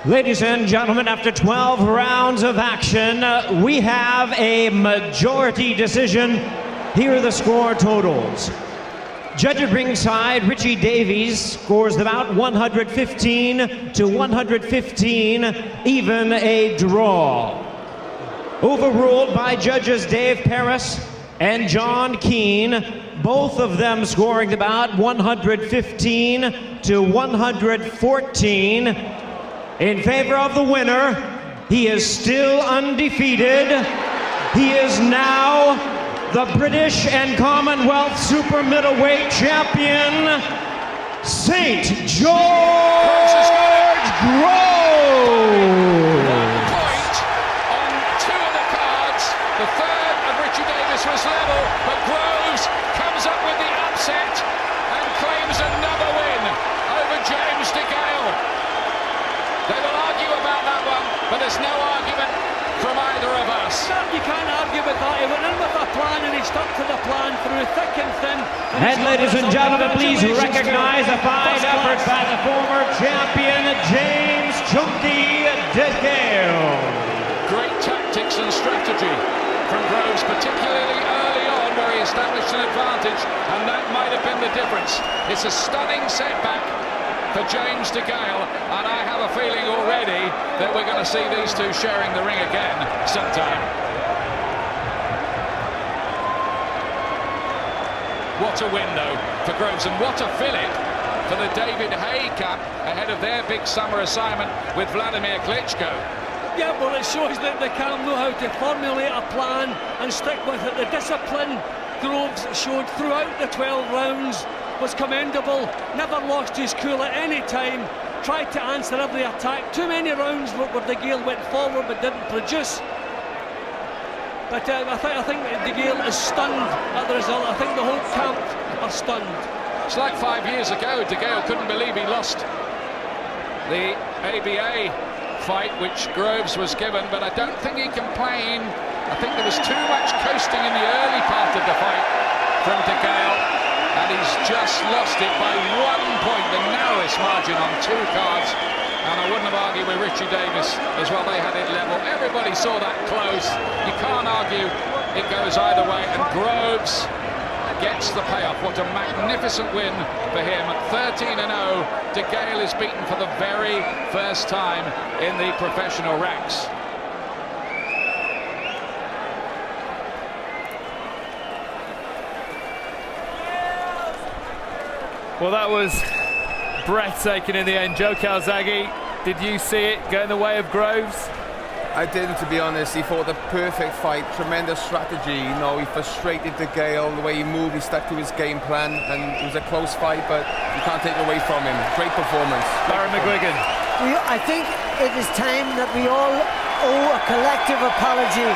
Ladies and gentlemen, after 12 rounds of action, we have a majority decision. Here are the score totals. Judge at ringside, Richie Davies, scores the bout 115 to 115, even a draw. Overruled by judges Dave Paris and John Keane, both of them scoring the bout 115 to 114. In favor of the winner, he is still undefeated. He is now the British and Commonwealth super middleweight champion, St. George Groves. 1 point on 2 of the cards. The third And ladies and gentlemen, please recognize a fine effort by the former champion, James Chunky DeGALE. Great tactics and strategy from Groves, particularly early on where he established an advantage, and that might have been the difference. It's a stunning setback for James DeGALE, and I have a feeling already that we're going to see these two sharing the ring again sometime. What a win, though, for Groves, and what a fillip for the David Hay Cup ahead of their big summer assignment with Vladimir Klitschko. Yeah, well, it shows that they can know how to formulate a plan and stick with it. The discipline Groves showed throughout the 12 rounds was commendable. Never lost his cool at any time. Tried to answer every attack. Too many rounds where DeGALE went forward but didn't produce. But I think DeGALE is stunned at the result. I think the whole camp are stunned. It's like 5 years ago, DeGALE couldn't believe he lost the ABA fight which Groves was given, but I don't think he complained. I think there was too much coasting in the early part of the fight from DeGALE, and he's just lost it by 1 point, the narrowest margin on 2 cards. And I wouldn't have argued with Richie Davis as well. They had it level. Everybody saw that close. You can't argue it goes either way, and Groves gets the payoff. What a magnificent win for him. 13-0. DeGALE is beaten for the very first time in the professional ranks. Well, that was breathtaking in the end. Joe Calzaghe, did you see it go in the way of Groves? I didn't, to be honest. He fought the perfect fight, tremendous strategy. You know, he frustrated DeGALE, the way he moved, he stuck to his game plan, and it was a close fight, but you can't take it away from him. Great performance. Barry McGuigan. I think it is time that we all owe a collective apology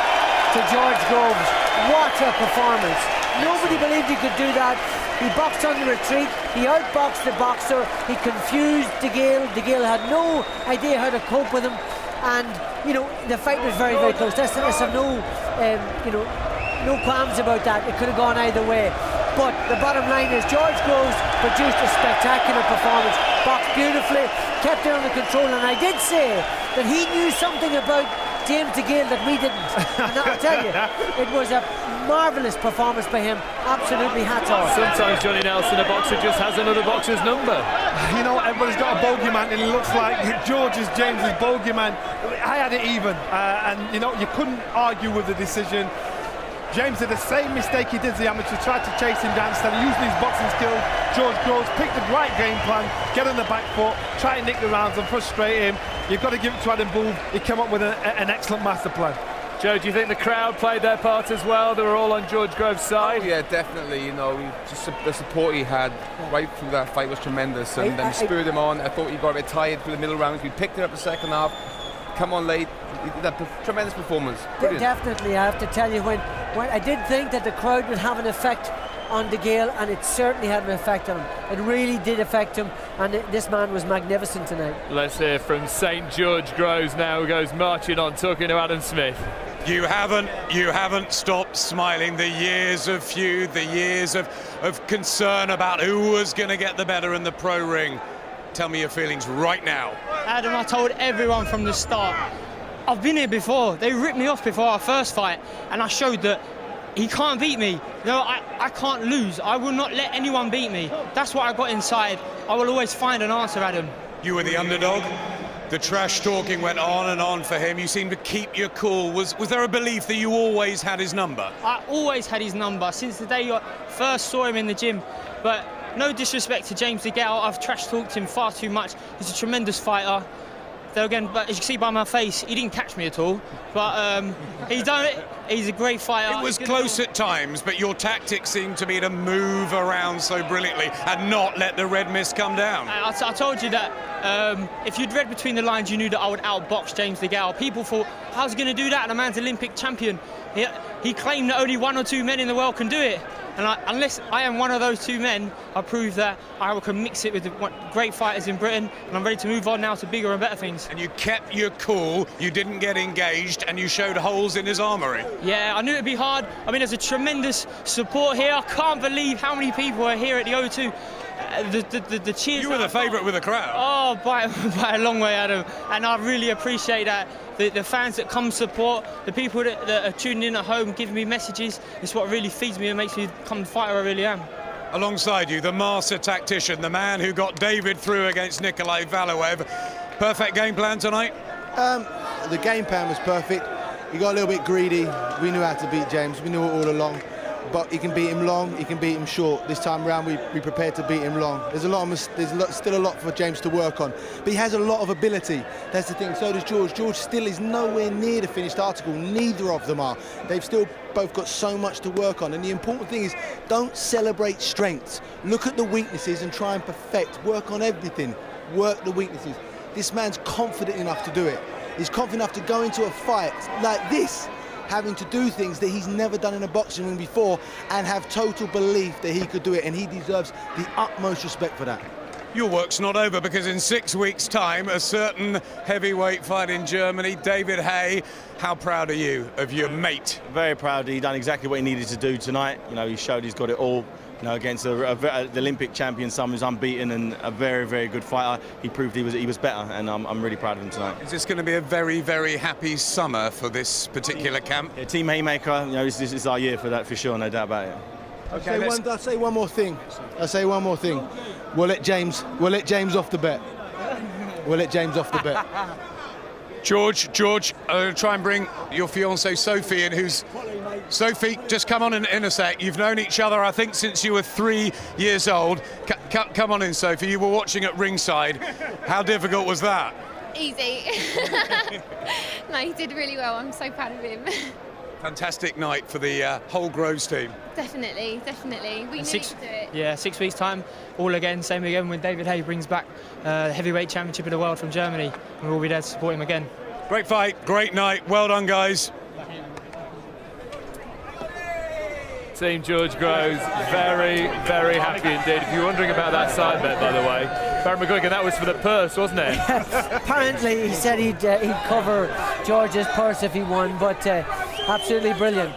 to George Groves. What a performance. Nobody believed he could do that. He boxed on the retreat, he outboxed the boxer, he confused DeGALE. DeGALE had no idea how to cope with him, and you know, the fight was very, very close. Let's have no no qualms about that. It could have gone either way. But the bottom line is George Groves produced a spectacular performance, boxed beautifully, kept it under control, and I did say that he knew something about James DeGALE that we didn't. And I'll tell you, it was a marvellous performance by him. Absolutely hats off. Sometimes, Johnny Nelson, a boxer just has another boxer's number. You know, everybody's got a bogeyman, and it looks like George is James's bogeyman. I had it even, and you know, you couldn't argue with the decision. James did the same mistake he did as the amateur, tried to chase him down instead of using his boxing skills. George Groves picked the right game plan, get on the back foot, try to nick the rounds and frustrate him. You've got to give it to Adam Booth. He came up with an excellent master plan. Joe, do you think the crowd played their part as well? They were all on George Groves' side? Oh, yeah, definitely. You know, just the support he had right through that fight was tremendous, and then spurred him on. I thought he got a bit tired for the middle rounds. We picked it up the second half. Come on late. That tremendous performance. Brilliant. Definitely, I have to tell you, when I did think that the crowd would have an effect on DeGALE, and it certainly had an effect on him. It really did affect him, and this man was magnificent tonight. Let's hear from St. George Groves now, who goes marching on, talking to Adam Smith. You haven't stopped smiling. The years of feud, the years of concern about who was going to get the better in the pro ring. Tell me your feelings right now. Adam, I told everyone from the start, I've been here before. They ripped me off before our first fight, and I showed that he can't beat me. No, I can't lose. I will not let anyone beat me. That's what I got inside. I will always find an answer, Adam. You were the underdog. The trash talking went on and on for him. You seemed to keep your cool. Was there a belief that you always had his number? I always had his number since the day I first saw him in the gym. But no disrespect to James DeGALE, I've trash talked him far too much. He's a tremendous fighter. Though again, but as you can see by my face, he didn't catch me at all. But he's done it. He's a great fighter. It was close at times, but your tactics seemed to be to move around so brilliantly and not let the red mist come down. I told you that if you'd read between the lines, you knew that I would outbox James DeGALE. People thought, how's he going to do that? And a man's Olympic champion. he claimed that only 1 or 2 men in the world can do it. And unless I am one of those 2 men, I prove that I can mix it with the great fighters in Britain, and I'm ready to move on now to bigger and better things. And you kept your cool, you didn't get engaged, and you showed holes in his armoury. Yeah, I knew it'd be hard. I mean, there's a tremendous support here. I can't believe how many people are here at the O2. The cheers. You were the favourite with the crowd. Oh, by a long way, Adam. And I really appreciate that. The fans that come support, the people that are tuning in at home, giving me messages, it's what really feeds me and makes me become the fighter I really am. Alongside you, the master tactician, the man who got David through against Nikolai Valuev. Perfect game plan tonight? The game plan was perfect. He got a little bit greedy. We knew how to beat James. We knew it all along. But he can beat him long, he can beat him short. This time round, we prepared to beat him long. Still a lot for James to work on. But he has a lot of ability. That's the thing. So does George. George still is nowhere near the finished article. Neither of them are. They've still both got so much to work on. And the important thing is, don't celebrate strengths. Look at the weaknesses and try and perfect. Work on everything. Work the weaknesses. This man's confident enough to do it. He's confident enough to go into a fight like this, having to do things that he's never done in a boxing ring before, and have total belief that he could do it, and he deserves the utmost respect for that. Your work's not over, because in 6 weeks' time, a certain heavyweight fight in Germany. David Haye, how proud are you of your mate? Very proud. He done exactly what he needed to do tonight. You know, he showed he's got it all. You know, against the Olympic champion, someone who's unbeaten and a very, very good fighter. He proved he was better, and I'm really proud of him tonight. Is this going to be a very, very happy summer for this particular camp? Yeah, Team Haymaker, you know, this is our year for that, for sure, no doubt about it. Okay, I'll say one more thing. We'll let James off the bet. We'll let James off the bet. George, try and bring your fiancée Sophie in, who's... Sophie, just come on in a sec. You've known each other, I think, since you were 3 years old. Come on in, Sophie. You were watching at ringside. How difficult was that? Easy. No, he did really well. I'm so proud of him. Fantastic night for the whole Groves team. Definitely. We knew he could do it. Yeah, 6 weeks' time, all again, same again when David Haye brings back the heavyweight championship of the world from Germany. And we'll be there to support him again. Great fight, great night. Well done, guys. Team George Groves, very, very happy indeed. If you're wondering about that side bet, by the way, Barry McGuigan, that was for the purse, wasn't it? Apparently, he said he'd cover George's purse if he won, but absolutely brilliant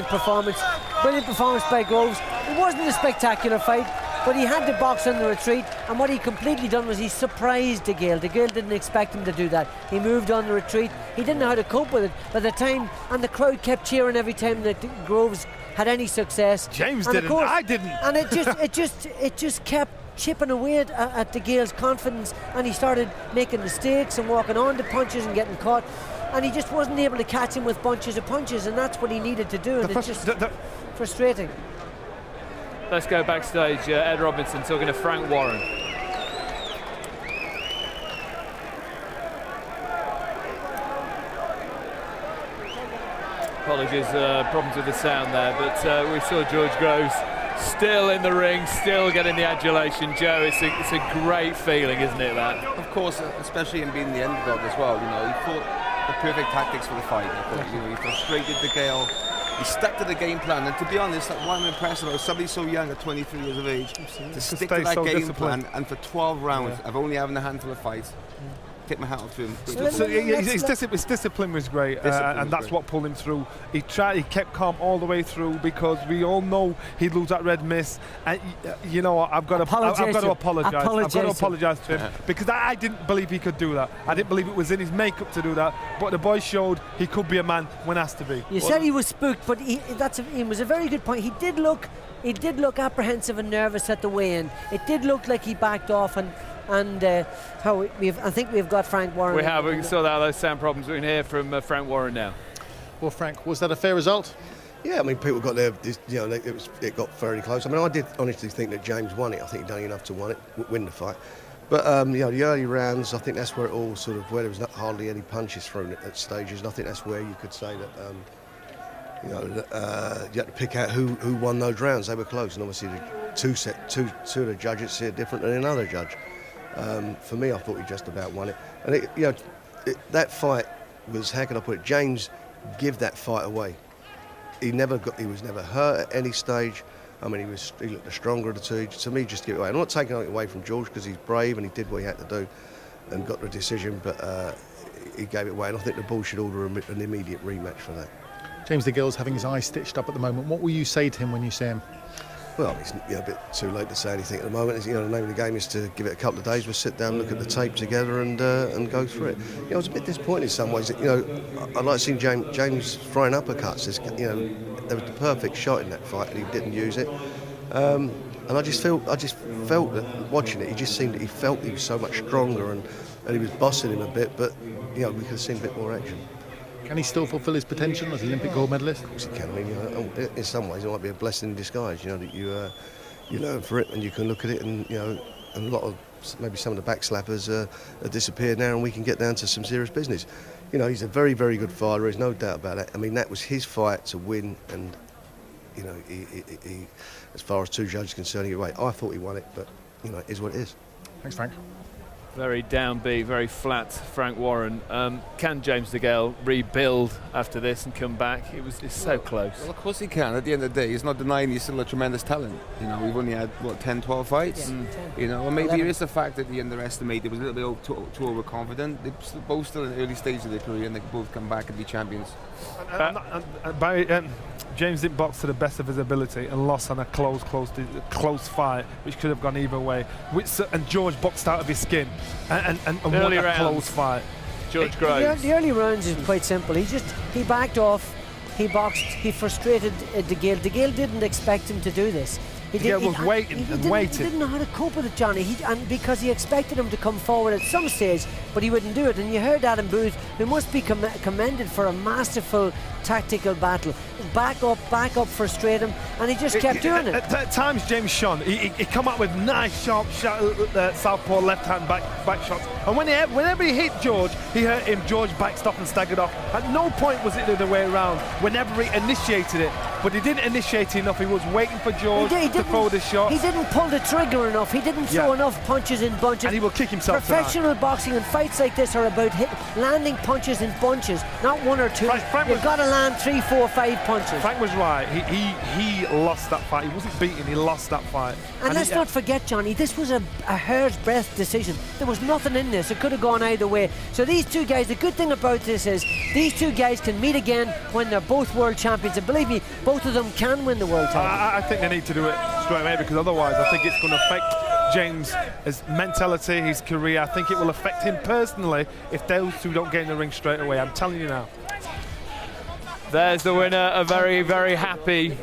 performance. Brilliant performance by Groves. It wasn't a spectacular fight, but he had to box on the retreat, and what he completely done was he surprised DeGALE. DeGALE didn't expect him to do that. He moved on the retreat. He didn't know how to cope with it by the time, and the crowd kept cheering every time that Groves had any success. James and didn't. I didn't. And it just kept chipping away at DeGale's confidence, and he started making mistakes and walking on to punches and getting caught, and he just wasn't able to catch him with bunches of punches, and that's what he needed to do, and it's just frustrating. Let's go backstage. Ed Robinson talking to Frank Warren. Apologies, problems with the sound there, but we saw George Groves still in the ring, still getting the adulation. Joe, it's a great feeling, isn't it, that? Of course, especially in being the underdog as well. You know, he fought the perfect tactics for the fight. You know, he frustrated DeGALE. He stuck to the game plan, and to be honest, what I'm impressed about, somebody so young at 23 years of age, to stick to that game plan, and for 12 rounds, I've only having a handful of fights. Tip my hat off to him. His discipline was great, and that's what pulled him through. He kept calm all the way through, because we all know he'd lose that red miss. And you know what? I've got to apologise. I've got to apologise to him, because I didn't believe he could do that. I didn't believe it was in his makeup to do that. But the boy showed he could be a man when asked to be. You said he was spooked, but it was a very good point. He did look apprehensive and nervous at the weigh-in. It did look like he backed off, and I think we've got Frank Warren. We have. We can sort out those sound problems. We can hear from Frank Warren now. Well, Frank, was that a fair result? Yeah, I mean, people got there. You know, it got very close. I mean, I did honestly think that James won it. I think he'd done enough to win the fight. But you know, the early rounds, I think that's where it all sort of, where there was hardly any punches thrown at stages. And I think that's where you could say that. You know, you had to pick out who won those rounds. They were close, and obviously two of the judges see it different than another judge. For me, I thought he just about won it. And that fight was, how can I put it, James give that fight away. He was never hurt at any stage. I mean, he looked the stronger of the two. To me, just give it away. I'm not taking it away from George because he's brave and he did what he had to do and got the decision, but he gave it away, and I think the ball should order an immediate rematch for that. James DeGale's having his eyes stitched up at the moment. What will you say to him when you see him? Well, it's a bit too late to say anything at the moment. The name of the game is to give it a couple of days. We'll sit down, look at the tape together, and go through it. I was a bit disappointed in some ways. I'd like to see James throwing uppercuts. There was the perfect shot in that fight, and he didn't use it. And I just felt that watching it, he just seemed that he felt he was so much stronger, and he was bossing him a bit. But we could have seen a bit more action. Can he still fulfil his potential as Olympic gold medalist? Of course he can. I mean, in some ways it might be a blessing in disguise. That you learn for it, and you can look at it, and and a lot of maybe some of the backslappers have disappeared now, and we can get down to some serious business. He's a very, very good fighter. There's no doubt about that. I mean, that was his fight to win, and he as far as two judges concerned, I thought he won it, but it is what it is. Thanks, Frank. Very downbeat, very flat Frank Warren. Can James DeGale rebuild after this and come back? It's so close. Well, of course he can. At the end of the day, he's not denying he's still a tremendous talent. We've only had, 10, 12 fights? Yeah, and maybe 11. It is the fact that he underestimated, was a little bit too overconfident. They're both still in the early stages of their career, and they can both come back and be champions. Barry, James didn't box to the best of his ability and lost on a close fight, which could have gone either way. And George boxed out of his skin and won a close fight. George Groves. The early rounds is quite simple. He backed off, he boxed, he frustrated DeGale. DeGale didn't expect him to do this. He was waiting and waiting. He didn't know how to cope with it, Johnny. Because he expected him to come forward at some stage, but he wouldn't do it. And you heard Adam Booth, who must be commended for a masterful tactical battle. Back up, frustrate him, and he just kept doing it. At times, James Sean, he come up with nice, sharp southpaw left-hand back shots. And whenever he hit George, he hurt him. George backed off and staggered off. At no point was it the other way around. Whenever he initiated it, but he didn't initiate enough. He was waiting for George to throw the shot. He didn't pull the trigger enough. He didn't throw enough punches in bunches. And he will kick himself. Professional boxing and fights like this are about landing punches in bunches, not one or two. You've got to land 3, 4, 5 punches. Frank was right. He lost that fight. He wasn't beaten. He lost that fight. And let's not forget, Johnny, this was a hair's breadth decision. There was nothing in this. It could have gone either way. So these two guys, the good thing about this is these two guys can meet again when they're both world champions. And believe me, both of them can win the world title. I think they need to do it straight away, because otherwise I think it's going to affect James, his mentality, his career. I think it will affect him personally if those two don't get in the ring straight away. I'm telling you now. There's the winner, a very, very happy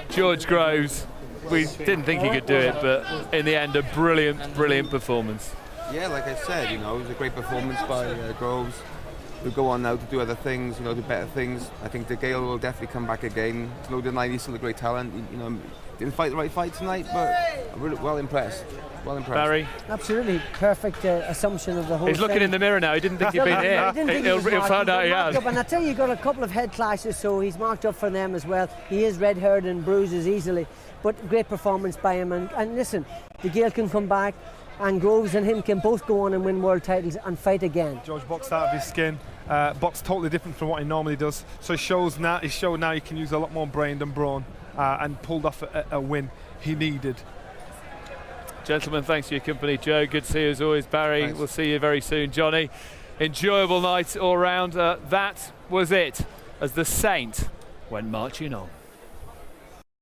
George Groves. We didn't think he could do it, but in the end, a brilliant, brilliant performance. Yeah, like I said, it was a great performance by Groves. We'll go on now to do other things, do better things. I think DeGale will definitely come back again. There's no denying he's still a great talent. Didn't fight the right fight tonight, but I'm really well impressed. Well impressed. Barry? Absolutely perfect assumption of the whole He's looking thing. in the mirror now. He didn't think he'd been here. He'll find out he has. And I tell you, he got a couple of head clashes, so he's marked up for them as well. He is red-haired and bruises easily, but great performance by him. And listen, DeGale can come back, and Groves and him can both go on and win world titles and fight again. George boxed out of his skin. Boxed totally different from what he normally does. So he showed now he can use a lot more brain than brawn, and pulled off a win he needed. Gentlemen, thanks for your company. Joe, good to see you as always. Barry, thanks. We'll see you very soon. Johnny, enjoyable night all round. That was it as the Saint went marching on.